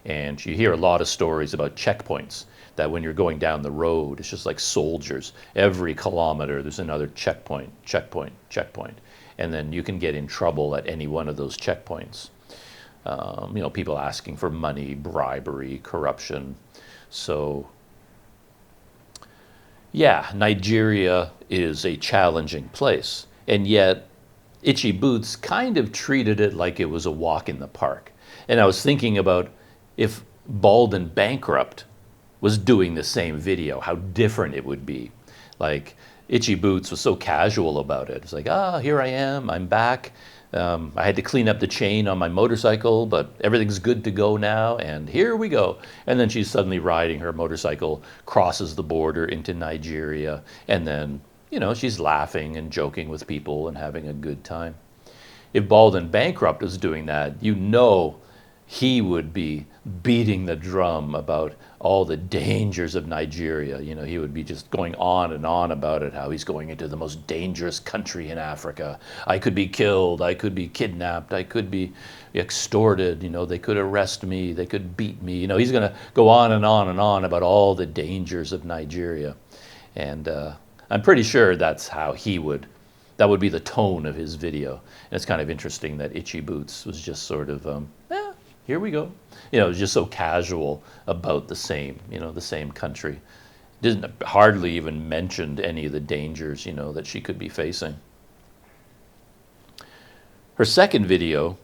And you hear a lot of stories about checkpoints, that when you're going down the road, it's just like soldiers. Every kilometer, there's another checkpoint, checkpoint, checkpoint. And then you can get in trouble at any one of those checkpoints. You know, people asking for money, bribery, corruption. So, yeah, Nigeria is a challenging place. And yet, Itchy Boots kind of treated it like it was a walk in the park. And I was thinking about, if Bald and Bankrupt was doing the same video, how different it would be. Like, Itchy Boots was so casual about it. It's like, here I am, I'm back. I had to clean up the chain on my motorcycle, but everything's good to go now, and here we go. And then she's suddenly riding her motorcycle, crosses the border into Nigeria, and then, you know, she's laughing and joking with people and having a good time. If Bald and Bankrupt was doing that, you know, he would be beating the drum about all the dangers of Nigeria. You know, he would be just going on and on about it, how he's going into the most dangerous country in Africa. I could be killed, I could be kidnapped, I could be extorted, you know, they could arrest me, they could beat me. You know, he's going to go on and on and on about all the dangers of Nigeria. And I'm pretty sure that's how that would be the tone of his video. And it's kind of interesting that Itchy Boots was just sort of, here we go. You know, it was just so casual about the same country. didn't hardly even mentioned any of the dangers, that she could be facing. Her second video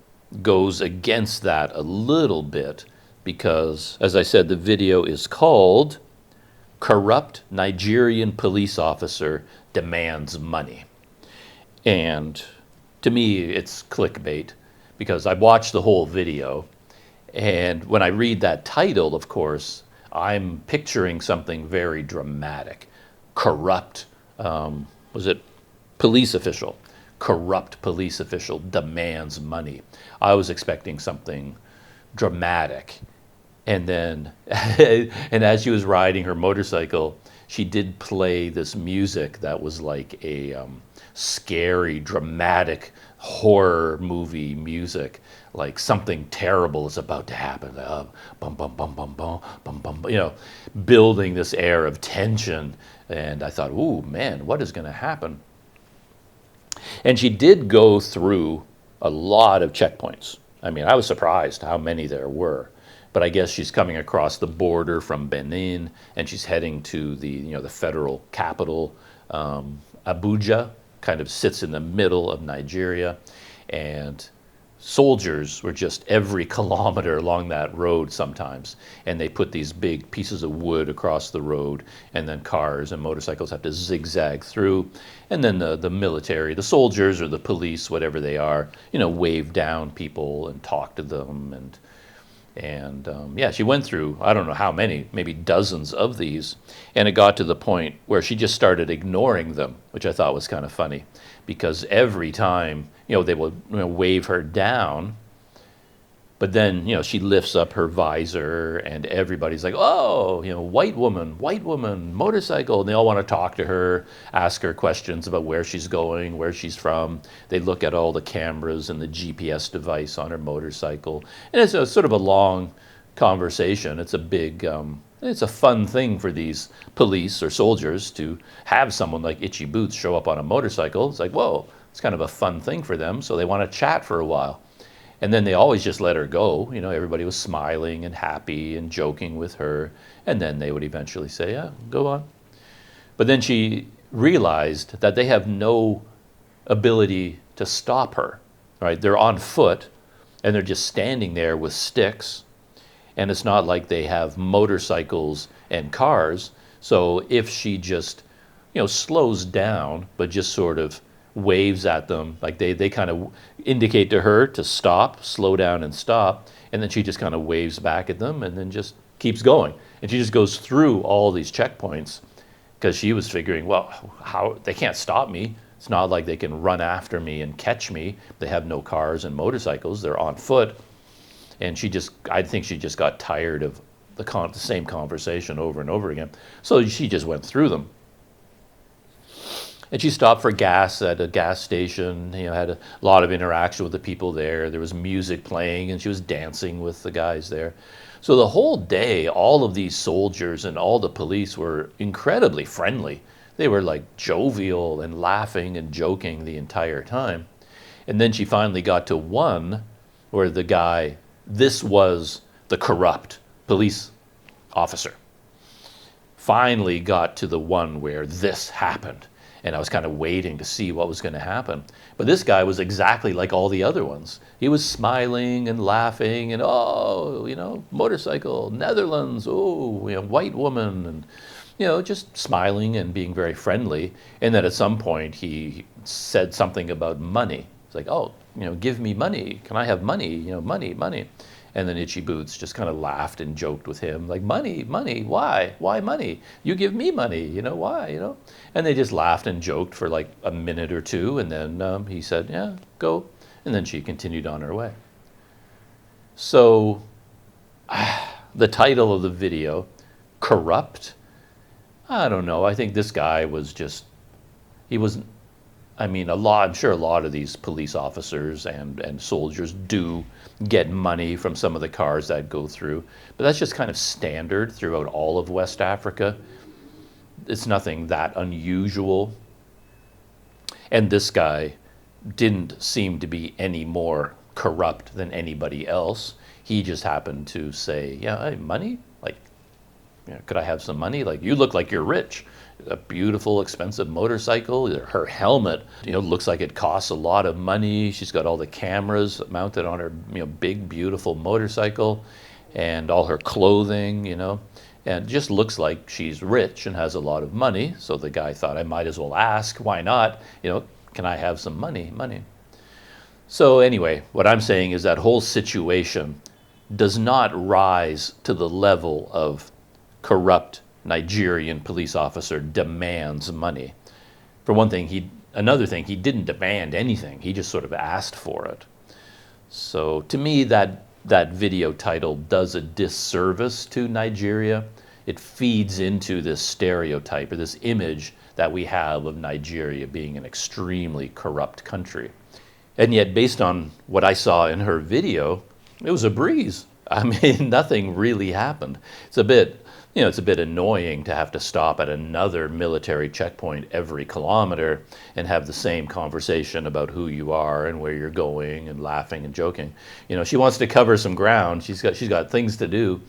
goes against that a little bit because, as I said, the video is called "Corrupt Nigerian Police Officer Demands Money." And to me, it's clickbait because I watched the whole video. And when I read that title, of course, I'm picturing something very dramatic. Corrupt, was it police official? Corrupt police official demands money. I was expecting something dramatic. And then, and as she was riding her motorcycle, she did play this music that was like a scary, dramatic horror movie music, like something terrible is about to happen. Bum, bum, bum, bum, bum, bum, bum, building this air of tension. And I thought, ooh, man, what is going to happen? And she did go through a lot of checkpoints. I mean, I was surprised how many there were. But I guess she's coming across the border from Benin, and she's heading to the federal capital. Abuja kind of sits in the middle of Nigeria, and soldiers were just every kilometer along that road sometimes, and they put these big pieces of wood across the road, and then cars and motorcycles have to zigzag through, and then the military, the soldiers or the police, whatever they are, wave down people and talk to them. And yeah, she went through, I don't know how many, maybe dozens of these, and it got to the point where she just started ignoring them, which I thought was kind of funny, because every time, they would wave her down, but then, she lifts up her visor, and everybody's like, oh, white woman, motorcycle, and they all want to talk to her, ask her questions about where she's going, where she's from. They look at all the cameras and the GPS device on her motorcycle, and it's a sort of a long conversation. It's a big, it's a fun thing for these police or soldiers to have someone like Itchy Boots show up on a motorcycle. It's like, whoa, it's kind of a fun thing for them, so they want to chat for a while. And then they always just let her go. Everybody was smiling and happy and joking with her. And then they would eventually say, yeah, go on. But then she realized that they have no ability to stop her, right? They're on foot, and they're just standing there with sticks. And it's not like they have motorcycles and cars. So if she just, slows down, but just sort of waves at them, like they kind of indicate to her to stop, slow down and stop, and then she just kind of waves back at them and then just keeps going. And she just goes through all these checkpoints because she was figuring, well, how they can't stop me. It's not like they can run after me and catch me. They have no cars and motorcycles. They're on foot. And I think she just got tired of the same conversation over and over again. So she just went through them. And she stopped for gas at a gas station, had a lot of interaction with the people there. There was music playing, and she was dancing with the guys there. So the whole day, all of these soldiers and all the police were incredibly friendly. They were like jovial and laughing and joking the entire time. And then she finally got to one where the guy, this was the corrupt police officer, finally got to the one where this happened. And I was kind of waiting to see what was going to happen. But this guy was exactly like all the other ones. He was smiling and laughing and, motorcycle, Netherlands, white woman, and, just smiling and being very friendly. And then at some point he said something about money. It's like, oh, give me money. Can I have money? Money. And then Itchy Boots just kind of laughed and joked with him, like, money, why? Why money? You give me money, why, And they just laughed and joked for like a minute or two, and then he said, yeah, go. And then she continued on her way. So the title of the video, Corrupt, I don't know. I think this guy was just, I'm sure a lot of these police officers and soldiers do get money from some of the cars that go through, but that's just kind of standard throughout all of West Africa. It's nothing that unusual. And this guy didn't seem to be any more corrupt than anybody else. He just happened to say, yeah, hey, money? Like, could I have some money? Like, you look like you're rich. A beautiful, expensive motorcycle. Her helmet, looks like it costs a lot of money. She's got all the cameras mounted on her, big, beautiful motorcycle, and all her clothing, and just looks like she's rich and has a lot of money. So the guy thought, I might as well ask. Why not? Can I have some money? So anyway, what I'm saying is that whole situation does not rise to the level of corrupt Nigerian police officer demands money. For one thing, another thing, he didn't demand anything. He just sort of asked for it. So to me, that video title does a disservice to Nigeria. It feeds into this stereotype or this image that we have of Nigeria being an extremely corrupt country. And yet, based on what I saw in her video, it was a breeze. I mean, nothing really happened. It's a bit annoying to have to stop at another military checkpoint every kilometer and have the same conversation about who you are and where you're going and laughing and joking. She wants to cover some ground. She's got things to do,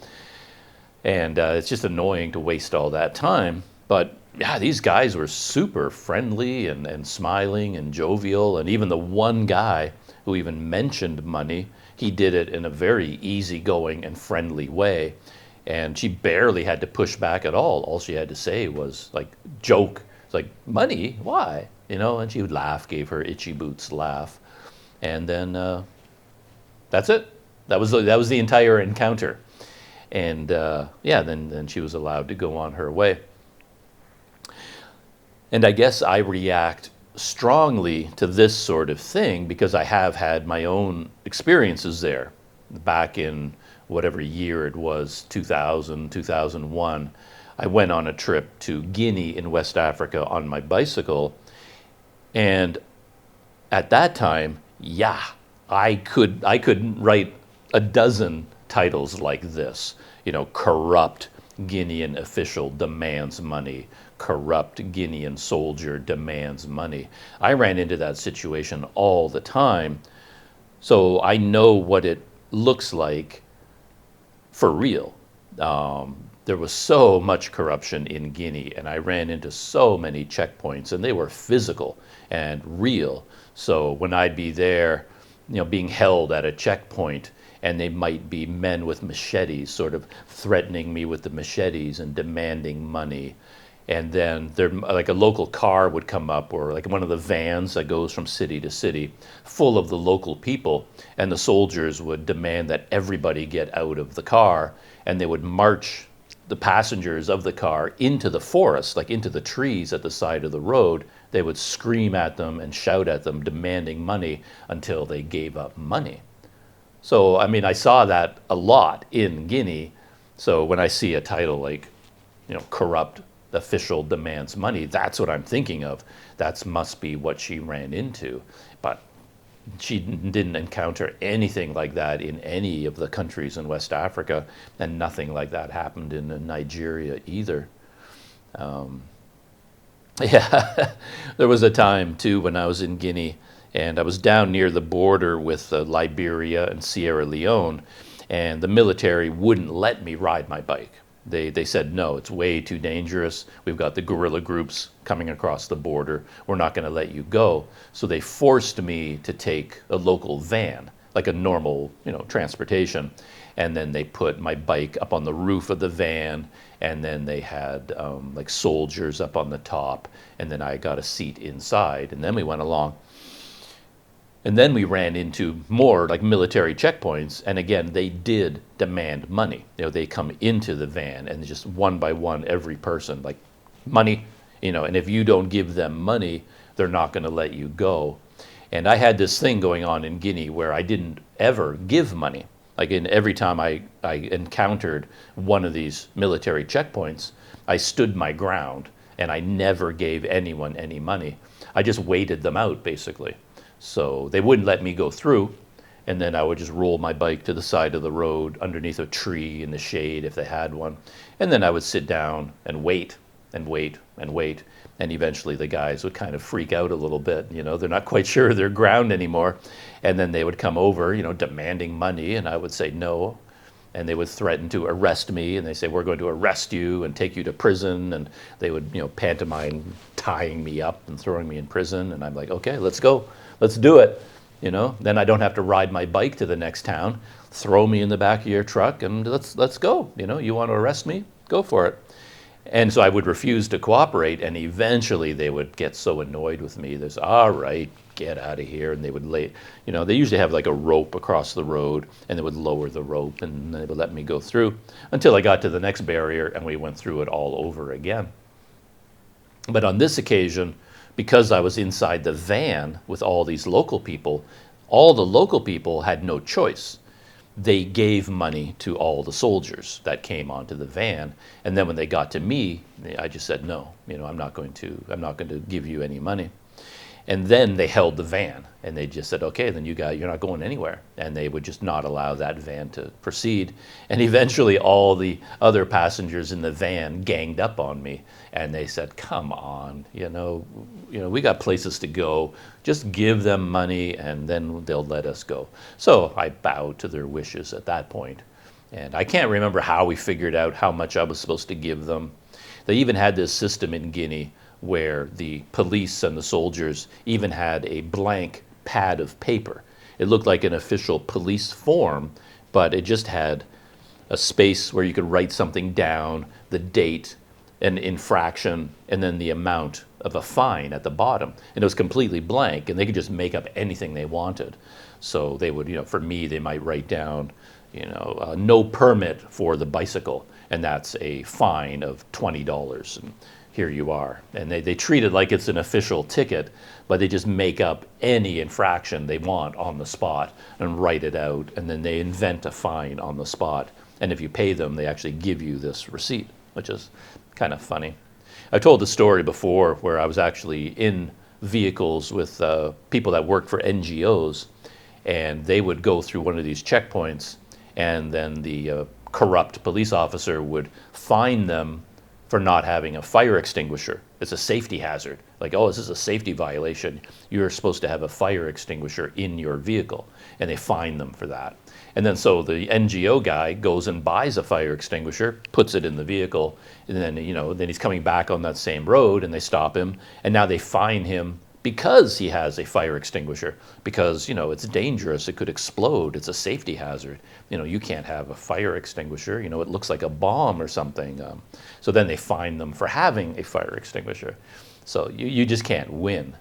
and it's just annoying to waste all that time. But yeah, these guys were super friendly and smiling and jovial, and even the one guy who even mentioned money, he did it in a very easygoing and friendly way. And she barely had to push back at all. All she had to say was like, joke. It's like, money? Why? And she would laugh, gave her itchy boots laugh. And then that's it. That was the entire encounter. And then she was allowed to go on her way. And I guess I react strongly to this sort of thing because I have had my own experiences there. Back in whatever year it was, 2000, 2001, I went on a trip to Guinea in West Africa on my bicycle. And at that time, I could write a dozen titles like this. Corrupt Guinean official demands money. Corrupt Guinean soldier demands money. I ran into that situation all the time. So I know what it looks like for real. There was so much corruption in Guinea, and I ran into so many checkpoints, and they were physical and real. So when I'd be there, being held at a checkpoint, and they might be men with machetes sort of threatening me with the machetes and demanding money. And then like a local car would come up, or like one of the vans that goes from city to city, full of the local people, and the soldiers would demand that everybody get out of the car, and they would march the passengers of the car into the forest, like into the trees at the side of the road. They would scream at them and shout at them, demanding money until they gave up money. So, I mean, I saw that a lot in Guinea. So when I see a title like, corrupt official demands money, that's what I'm thinking of. That must be what she ran into. But she didn't encounter anything like that in any of the countries in West Africa, and nothing like that happened in Nigeria either. There was a time too when I was in Guinea, and I was down near the border with Liberia and Sierra Leone, and the military wouldn't let me ride my bike. They said, no, it's way too dangerous. We've got the guerrilla groups coming across the border. We're not going to let you go. So they forced me to take a local van, like a normal, transportation. And then they put my bike up on the roof of the van, and then they had like soldiers up on the top, and then I got a seat inside, and then we went along. And then we ran into more like military checkpoints, and again, they did demand money. They come into the van, and just one by one, every person, like, money, and if you don't give them money, they're not going to let you go. And I had this thing going on in Guinea where I didn't ever give money. Like, every time I encountered one of these military checkpoints, I stood my ground, and I never gave anyone any money. I just waited them out, basically. So they wouldn't let me go through, and then I would just roll my bike to the side of the road underneath a tree in the shade if they had one, and then I would sit down and wait and wait and wait, and eventually the guys would kind of freak out a little bit. They're not quite sure of their ground anymore, and then they would come over, demanding money, and I would say no, and they would threaten to arrest me, and they say, we're going to arrest you and take you to prison, and they would, pantomime tying me up and throwing me in prison, and I'm like, okay, let's go, let's do it, Then I don't have to ride my bike to the next town. Throw me in the back of your truck, and let's go. You want to arrest me? Go for it. And so I would refuse to cooperate, and eventually they would get so annoyed with me. There's, all right, get out of here. And they would they usually have like a rope across the road, and they would lower the rope, and they would let me go through until I got to the next barrier, and we went through it all over again. But on this occasion, because I was inside the van with all these local people, all the local people had no choice. They gave money to all the soldiers that came onto the van, and then when they got to me, I just said no. I'm not going to give you any money. And then they held the van, and they just said, okay, then you're not going anywhere. And they would just not allow that van to proceed. And eventually all the other passengers in the van ganged up on me, and they said, come on, we got places to go. Just give them money, and then they'll let us go. So I bowed to their wishes at that point. And I can't remember how we figured out how much I was supposed to give them. They even had this system in Guinea where the police and the soldiers even had a blank pad of paper. It looked like an official police form, but it just had a space where you could write something down, the date, an infraction, and then the amount of a fine at the bottom. And it was completely blank, and they could just make up anything they wanted. So they would, for me, they might write down, no permit for the bicycle, and that's a fine of $20. And here you are. And they treat it like it's an official ticket, but they just make up any infraction they want on the spot and write it out, and then they invent a fine on the spot. And if you pay them, they actually give you this receipt, which is kind of funny. I've told the story before where I was actually in vehicles with people that worked for NGOs, and they would go through one of these checkpoints, and then the corrupt police officer would fine them for not having a fire extinguisher. It's a safety hazard. Like, oh, this is a safety violation. You're supposed to have a fire extinguisher in your vehicle. And they fine them for that. And then so the NGO guy goes and buys a fire extinguisher, puts it in the vehicle, and then, then he's coming back on that same road, and they stop him, and now they fine him because he has a fire extinguisher, because, it's dangerous, it could explode, it's a safety hazard. You can't have a fire extinguisher, it looks like a bomb or something. So then they fine them for having a fire extinguisher. So you just can't win.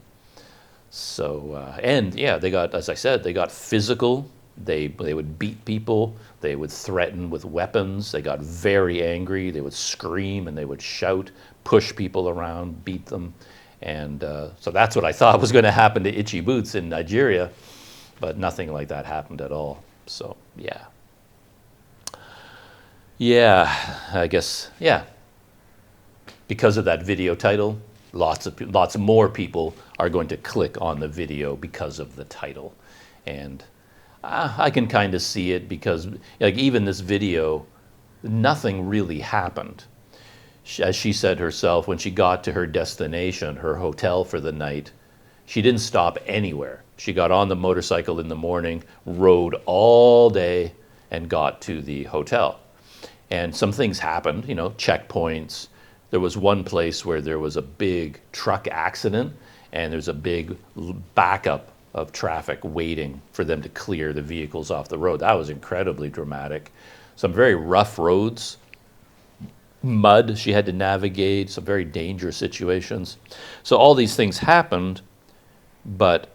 So, and yeah, they got, as I said, they got physical. They would beat people, they would threaten with weapons, they got very angry, they would scream and they would shout, push people around, beat them. And so that's what I thought was going to happen to Itchy Boots in Nigeria, but nothing like that happened at all. So yeah. I guess, because of that video title, lots more people are going to click on the video because of the title. And I can kind of see it because, like, even this video, nothing really happened. As she said herself, when she got to her destination, her hotel for the night, she didn't stop anywhere. She got on the motorcycle in the morning, rode all day, and got to the hotel. And some things happened, checkpoints. There was one place where there was a big truck accident, and there's a big backup of traffic waiting for them to clear the vehicles off the road. That was incredibly dramatic. Some very rough roads. Mud she had to navigate, some very dangerous situations. So all these things happened, but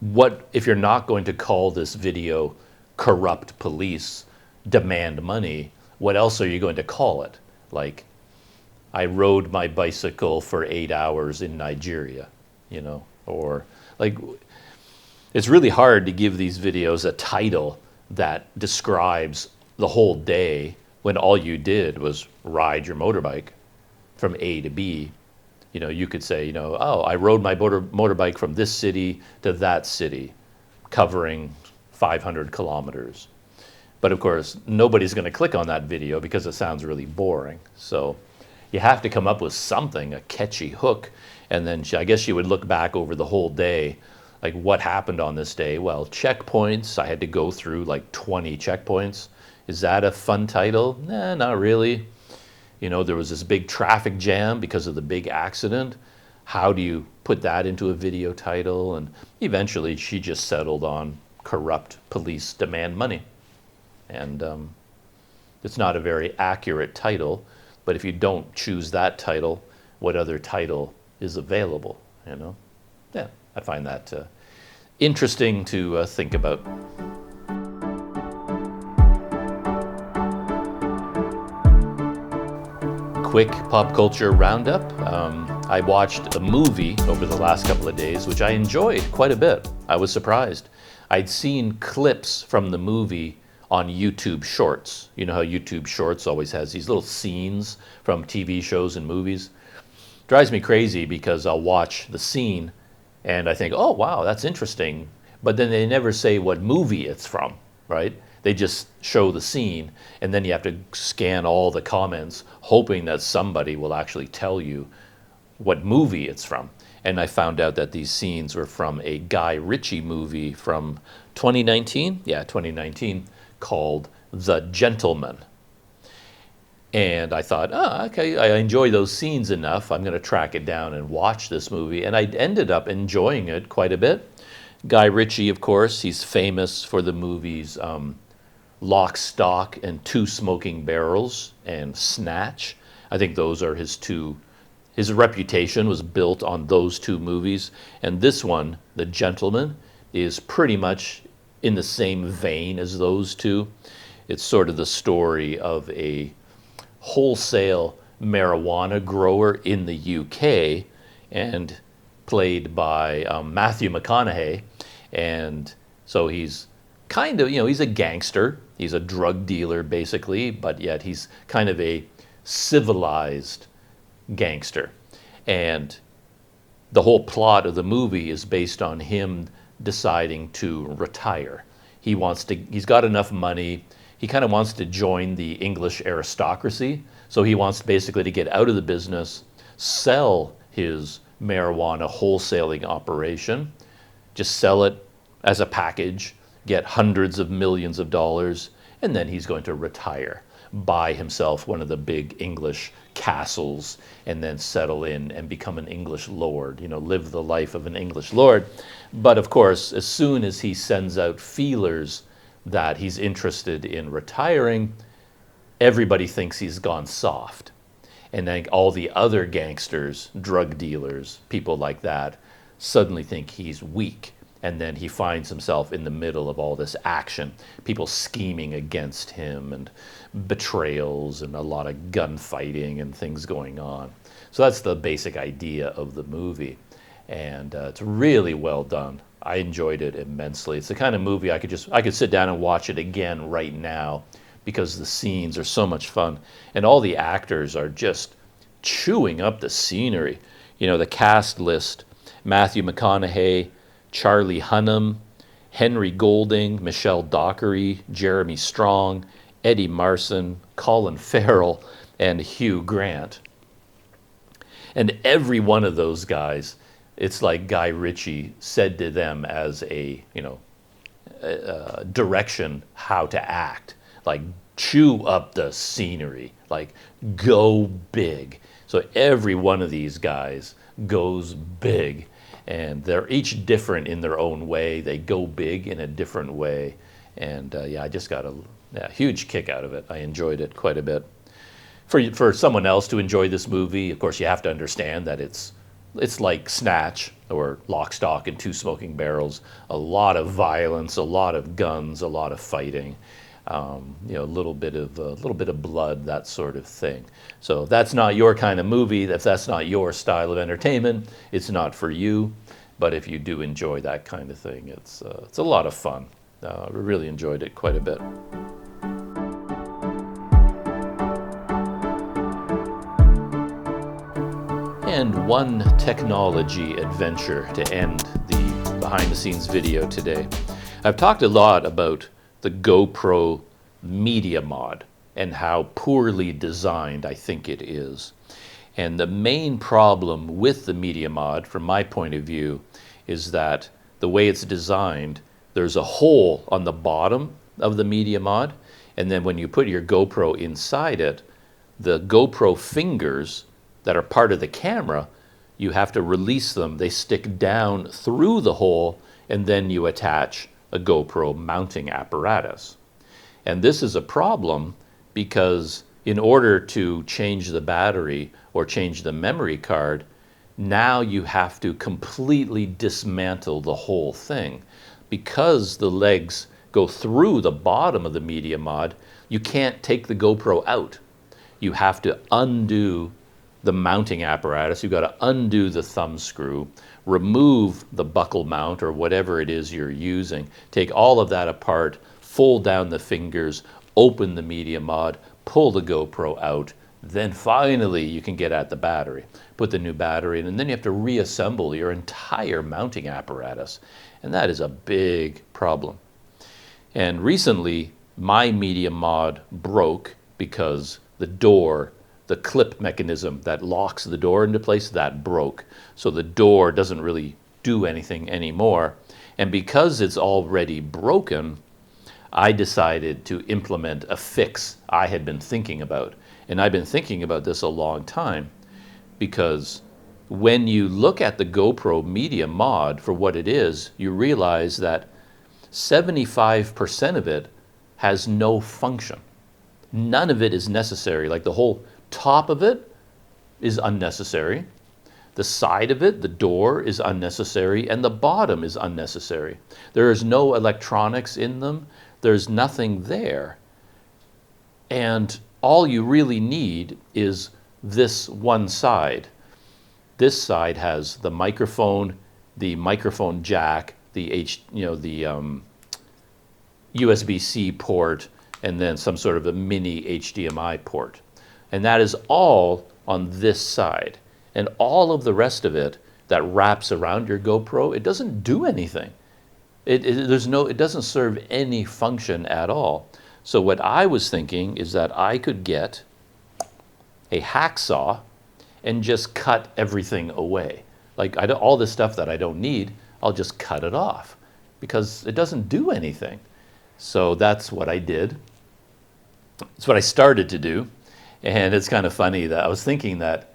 what if you're not going to call this video corrupt police demand money, what else are you going to call it? Like, I rode my bicycle for 8 hours in Nigeria, or like, it's really hard to give these videos a title that describes the whole day when all you did was ride your motorbike from A to B. You could say, oh, I rode my motorbike from this city to that city, covering 500 kilometers. But of course, nobody's going to click on that video because it sounds really boring. So you have to come up with something, a catchy hook. And then I guess she would look back over the whole day, like what happened on this day. Well, checkpoints, I had to go through like 20 checkpoints. Is that a fun title? Nah, not really. You know, there was this big traffic jam because of the big accident. How do you put that into a video title? And eventually she just settled on corrupt police demand money. And it's not a very accurate title, but if you don't choose that title, what other title is available, you know? Yeah, I find that interesting to think about. Quick pop culture roundup. I watched a movie over the last couple of days, which I enjoyed quite a bit. I was surprised. I'd seen clips from the movie on YouTube Shorts. You know how YouTube Shorts always has these little scenes from TV shows and movies? Drives me crazy because I'll watch the scene and I think, oh, wow, that's interesting. But then they never say what movie it's from, right? They just show the scene, and then you have to scan all the comments, hoping that somebody will actually tell you what movie it's from. And I found out that these scenes were from a Guy Ritchie movie from 2019. Yeah, 2019, called The Gentleman. And I thought, oh, okay, I enjoy those scenes enough. I'm going to track it down and watch this movie. And I ended up enjoying it quite a bit. Guy Ritchie, of course, he's famous for the movies Lock, Stock, and Two Smoking Barrels and Snatch. I think those are his two. His reputation was built on those two movies. And this one, The Gentleman, is pretty much in the same vein as those two. It's sort of the story of a wholesale marijuana grower in the UK, and played by Matthew McConaughey. And so he's kind of, you know, he's a gangster. He's a drug dealer, basically, but yet he's kind of a civilized gangster. And the whole plot of the movie is based on him deciding to retire. He's got enough money. He kind of wants to join the English aristocracy. So he wants basically to get out of the business, sell his marijuana wholesaling operation, just sell it as a package, get hundreds of millions of dollars, and then he's going to retire, buy himself one of the big English castles, and then settle in and become an English lord, you know, live the life of an English lord. But of course, as soon as he sends out feelers that he's interested in retiring, everybody thinks he's gone soft. And then all the other gangsters, drug dealers, people like that, suddenly think he's weak. And then he finds himself in the middle of all this action, people scheming against him, and betrayals, and a lot of gunfighting and things going on. So that's the basic idea of the movie. And it's really well done. I enjoyed it immensely. It's the kind of movie I could sit down and watch it again right now, because the scenes are so much fun. And all the actors are just chewing up the scenery. You know, the cast list: Matthew McConaughey, Charlie Hunnam, Henry Golding, Michelle Dockery, Jeremy Strong, Eddie Marsan, Colin Farrell, and Hugh Grant. And every one of those guys, it's like Guy Ritchie said to them as a, you know, direction how to act. Like, chew up the scenery, like, go big. So every one of these guys goes big, and they're each different in their own way. They go big in a different way. And yeah, I just got a huge kick out of it. I enjoyed it quite a bit. For someone else to enjoy this movie, of course, you have to understand that it's like Snatch or Lock, Stock, and Two Smoking Barrels. A lot of violence, a lot of guns, a lot of fighting. You know, a little bit of blood, that sort of thing. So if that's not your kind of movie, if that's not your style of entertainment, it's not for you. But if you do enjoy that kind of thing, it's a lot of fun. I really enjoyed it quite a bit. And one technology adventure to end the behind-the-scenes video today. I've talked a lot about the GoPro media mod and how poorly designed I think it is. And the main problem with the media mod, from my point of view, is that the way it's designed, there's a hole on the bottom of the media mod, And then when you put your GoPro inside it, the GoPro fingers that are part of the camera, you have to release them. They stick down through the hole, and then you attach a GoPro mounting apparatus. And this is a problem because in order to change the battery or change the memory card, now you have to completely dismantle the whole thing. Because the legs go through the bottom of the Media Mod, you can't take the GoPro out. You have to undo the mounting apparatus. You've got to undo the thumb screw, remove the buckle mount or whatever it is you're using, take all of that apart, fold down the fingers, open the Media Mod, pull the GoPro out, then finally you can get at the battery, put the new battery in, and then you have to reassemble your entire mounting apparatus. And that is a big problem. And recently, my Media Mod broke because the door, the clip mechanism that locks the door into place, that broke. So the door doesn't really do anything anymore. And because it's already broken, I decided to implement a fix I had been thinking about. And I've been thinking about this a long time, because when you look at the GoPro Media Mod for what it is, you realize that 75% of it has no function. None of it is necessary. Like the whole top of it is unnecessary. The side of it, the door, is unnecessary, and the bottom is unnecessary. There is no electronics in them. There's nothing there. And all you really need is this one side. This side has the microphone jack, the USB-C port, and then some sort of a mini HDMI port. And that is all on this side. And all of the rest of it that wraps around your GoPro, it doesn't do anything. It doesn't serve any function at all. So what I was thinking is that I could get a hacksaw and just cut everything away. Like all this stuff that I don't need, I'll just cut it off because it doesn't do anything. So that's what I did. It's what I started to do. And it's kind of funny that I was thinking that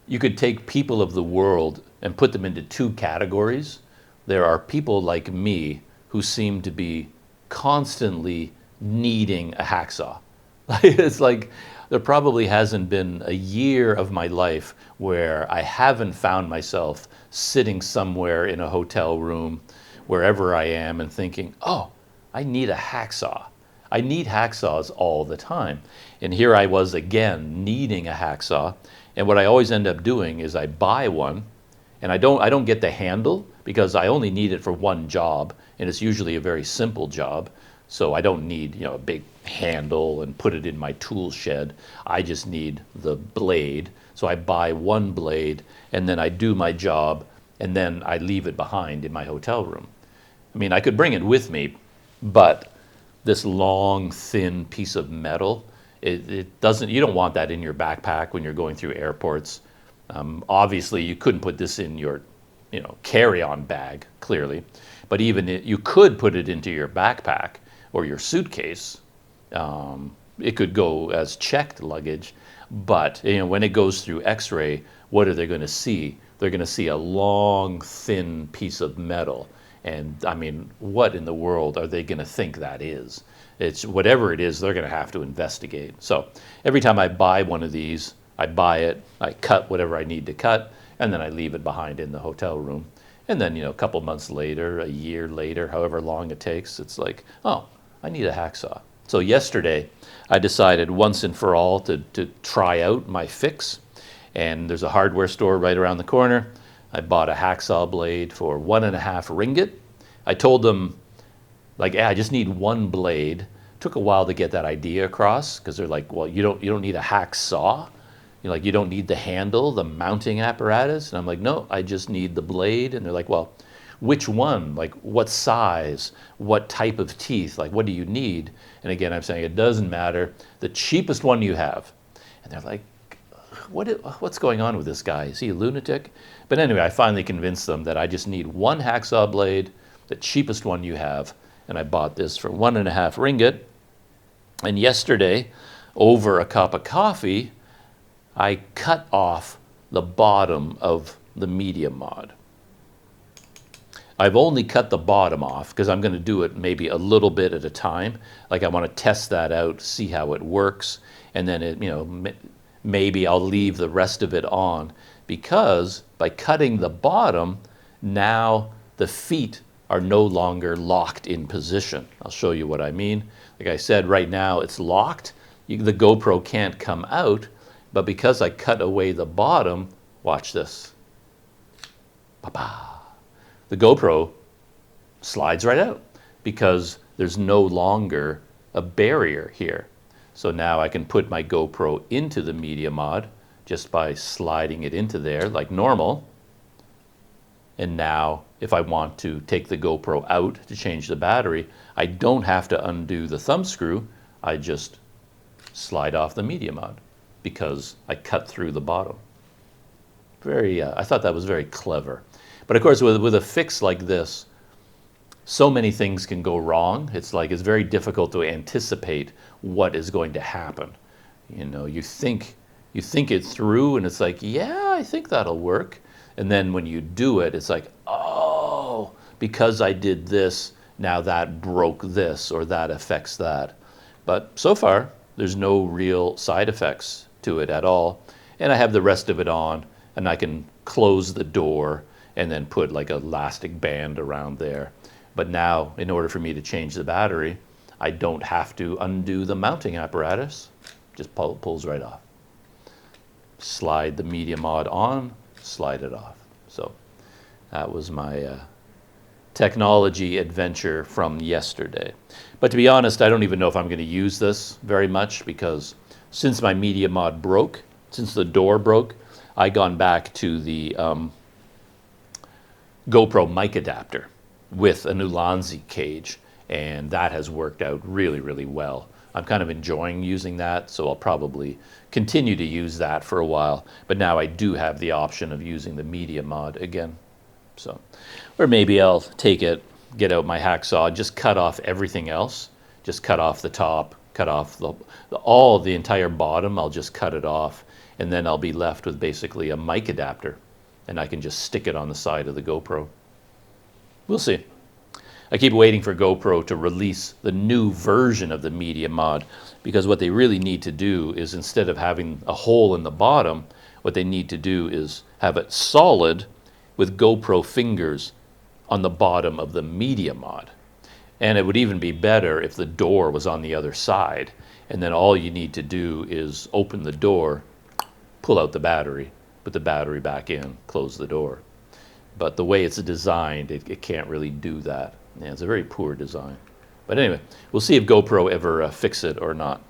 you could take people of the world and put them into two categories. There are people like me who seem to be constantly needing a hacksaw. It's like there probably hasn't been a year of my life where I haven't found myself sitting somewhere in a hotel room, wherever I am, and thinking, oh, I need a hacksaw. I need hacksaws all the time. And here I was again needing a hacksaw. And what I always end up doing is I buy one, and I don't get the handle because I only need it for one job, and it's usually a very simple job. So I don't need, a big handle and put it in my tool shed. I just need the blade. So I buy one blade, and then I do my job, and then I leave it behind in my hotel room. I mean, I could bring it with me, but this long, thin piece of metal, it doesn't. You don't want that in your backpack when you're going through airports. Obviously, you couldn't put this in your, carry-on bag, clearly. But even you could put it into your backpack or your suitcase. It could go as checked luggage. But when it goes through X-ray, what are they going to see? They're going to see a long, thin piece of metal. And I mean, what in the world are they going to think that is? It's whatever it is, they're going to have to investigate. So every time I buy one of these, I buy it, I cut whatever I need to cut, and then I leave it behind in the hotel room. And then, a couple months later, a year later, however long it takes, it's like, oh, I need a hacksaw. So yesterday, I decided once and for all to try out my fix. And there's a hardware store right around the corner. I bought a hacksaw blade for 1.5 ringgit. I told them, I just need one blade. Took a while to get that idea across because they're like, well, you don't need a hacksaw. You don't need the handle, the mounting apparatus. And I'm like, no, I just need the blade. And they're like, well, which one? Like, what size? What type of teeth? Like, what do you need? And again, I'm saying it doesn't matter. The cheapest one you have. And they're like, what's going on with this guy? Is he a lunatic? But anyway, I finally convinced them that I just need one hacksaw blade, the cheapest one you have. And I bought this for 1.5 ringgit. And yesterday, over a cup of coffee, I cut off the bottom of the media mod. I've only cut the bottom off because I'm going to do it maybe a little bit at a time. Like I want to test that out, see how it works, and then it, maybe I'll leave the rest of it on, because by cutting the bottom, now the feet are no longer locked in position. I'll show you what I mean. Like I said, right now it's locked. The GoPro can't come out, but because I cut away the bottom, watch this. Ba-ba. The GoPro slides right out because there's no longer a barrier here. So now I can put my GoPro into the media mod just by sliding it into there like normal. And now if I want to take the GoPro out to change the battery, I don't have to undo the thumb screw. I just slide off the media mod because I cut through the bottom. I thought that was very clever. But of course, with a fix like this, so many things can go wrong. It's very difficult to anticipate what is going to happen. You think it through, and it's like, yeah, I think that'll work. And then when you do it, it's like, oh, because I did this, now that broke this, or that affects that. But so far, there's no real side effects to it at all. And I have the rest of it on, and I can close the door and then put like an elastic band around there. But now, in order for me to change the battery, I don't have to undo the mounting apparatus. Just pulls right off. Slide the media mod on, slide it off. So that was my technology adventure from yesterday. But to be honest, I don't even know if I'm going to use this very much, because since my media mod broke, since the door broke, I gone back to the GoPro mic adapter with an Ulanzi cage, and that has worked out really, really well. I'm kind of enjoying using that, so I'll probably continue to use that for a while. But now I do have the option of using the media mod again. So, or maybe I'll take it, get out my hacksaw, just cut off everything else. Just cut off the top, cut off the entire bottom. I'll just cut it off, and then I'll be left with basically a mic adapter, and I can just stick it on the side of the GoPro. We'll see. I keep waiting for GoPro to release the new version of the media mod, because what they really need to do is, instead of having a hole in the bottom, what they need to do is have it solid with GoPro fingers on the bottom of the media mod. And it would even be better if the door was on the other side, and then all you need to do is open the door, pull out the battery, put the battery back in, close the door. But the way it's designed, it can't really do that. Yeah, it's a very poor design. But anyway, we'll see if GoPro ever fixes it or not.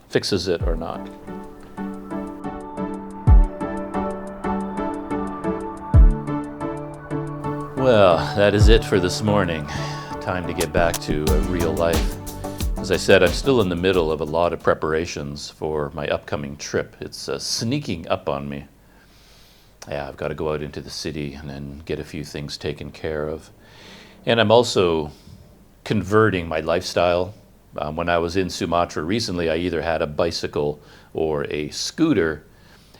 Well, that is it for this morning. Time to get back to real life. As I said, I'm still in the middle of a lot of preparations for my upcoming trip. It's sneaking up on me. Yeah, I've got to go out into the city and then get a few things taken care of. And I'm also converting my lifestyle. When I was in Sumatra recently, I either had a bicycle or a scooter,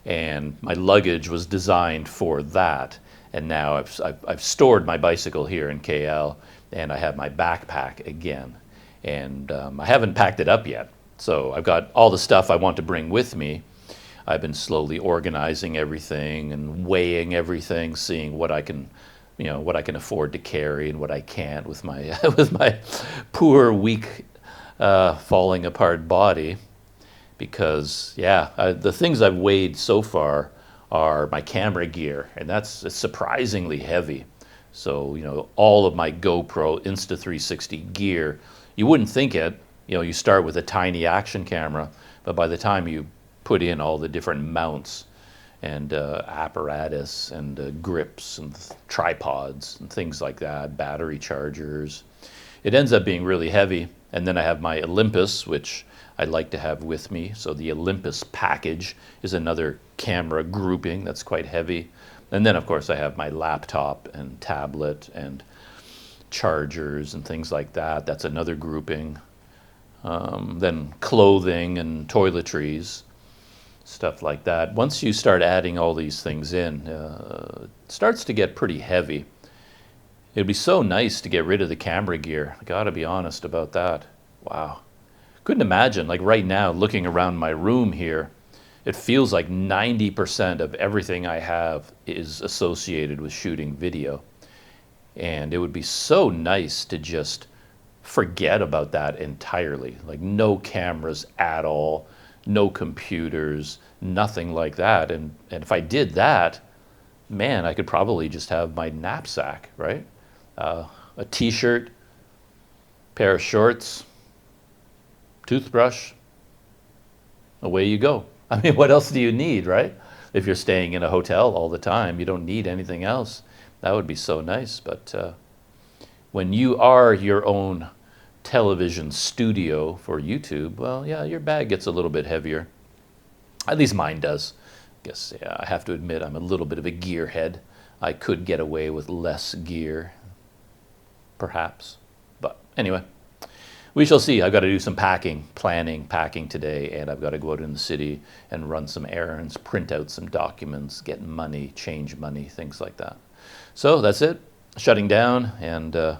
and my luggage was designed for that. And now I've stored my bicycle here in KL, and I have my backpack again. And I haven't packed it up yet. So I've got all the stuff I want to bring with me. I've been slowly organizing everything and weighing everything, seeing what I can afford to carry and what I can't with my with my poor, weak, falling apart body. Because the things I've weighed so far are my camera gear, and it's surprisingly heavy. So all of my GoPro Insta360 gear, you wouldn't think it. You start with a tiny action camera, but by the time you put in all the different mounts and apparatus and grips and tripods and things like that, battery chargers, it ends up being really heavy. And then I have my Olympus, which I like to have with me. So the Olympus package is another camera grouping that's quite heavy. And then, of course, I have my laptop and tablet and chargers and things like that. That's another grouping. then clothing and toiletries, stuff like that. Once you start adding all these things in, it starts to get pretty heavy. It'd be so nice to get rid of the camera gear. I gotta be honest about that. Wow. Couldn't imagine, like right now, looking around my room here, it feels like 90% of everything I have is associated with shooting video. And it would be so nice to just forget about that entirely. Like no cameras at all, no computers, nothing like that. And if I did that, man, I could probably just have my knapsack, right? A t-shirt, pair of shorts, toothbrush, away you go. I mean, what else do you need, right? If you're staying in a hotel all the time, you don't need anything else. That would be so nice. But when you are your own television studio for YouTube, well, yeah, your bag gets a little bit heavier. At least mine does. I guess, yeah, I have to admit I'm a little bit of a gearhead. I could get away with less gear, perhaps. But anyway, we shall see. I've got to do some packing today, and I've got to go out in the city and run some errands, print out some documents, get money, change money, things like that. So that's it. Shutting down, and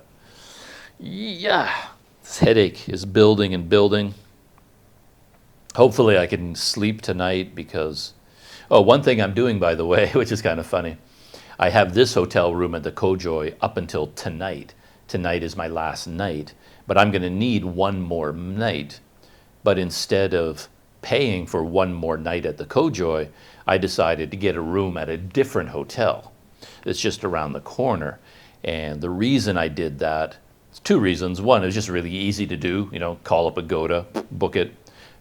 yeah, this headache is building and building. Hopefully I can sleep tonight because, oh, one thing I'm doing, by the way, which is kind of funny, I have this hotel room at the Kojoi up until tonight. Tonight is my last night, but I'm going to need one more night. But instead of paying for one more night at the Kojoi, I decided to get a room at a different hotel. It's just around the corner. And the reason I did that, it's two reasons. One, it was just really easy to do, you know, call up Agoda, book it.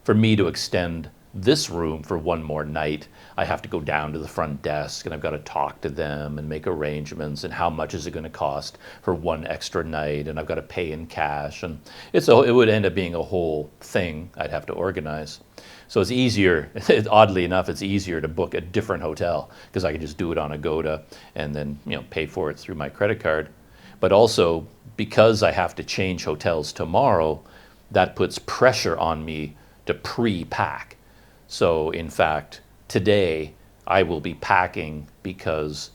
For me to extend this room for one more night, I have to go down to the front desk and I've got to talk to them and make arrangements and how much is it going to cost for one extra night, and I've got to pay in cash, and it would end up being a whole thing I'd have to organize. So it's easier, oddly enough, it's easier to book a different hotel because I can just do it on Agoda and then, you know, pay for it through my credit card. But also because I have to change hotels tomorrow, that puts pressure on me to pre-pack. So in fact, today I will be packing because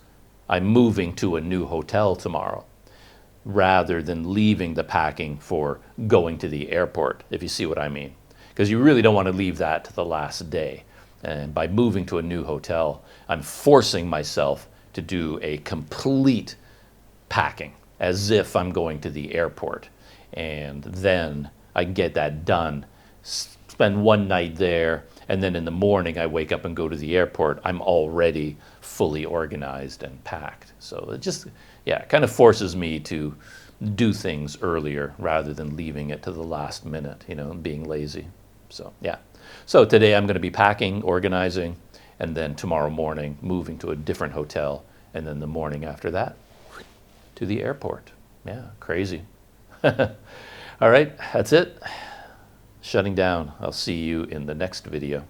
I'm moving to a new hotel tomorrow rather than leaving the packing for going to the airport, if you see what I mean. Because you really don't want to leave that to the last day. And by moving to a new hotel, I'm forcing myself to do a complete packing as if I'm going to the airport. And then I can get that done, spend one night there, and then in the morning I wake up and go to the airport. I'm already fully organized and packed. So it just, yeah, it kind of forces me to do things earlier rather than leaving it to the last minute, you know, and being lazy. So yeah. So today I'm going to be packing, organizing, and then tomorrow morning moving to a different hotel, and then the morning after that to the airport. Yeah, crazy. All right, that's it. Shutting down. I'll see you in the next video.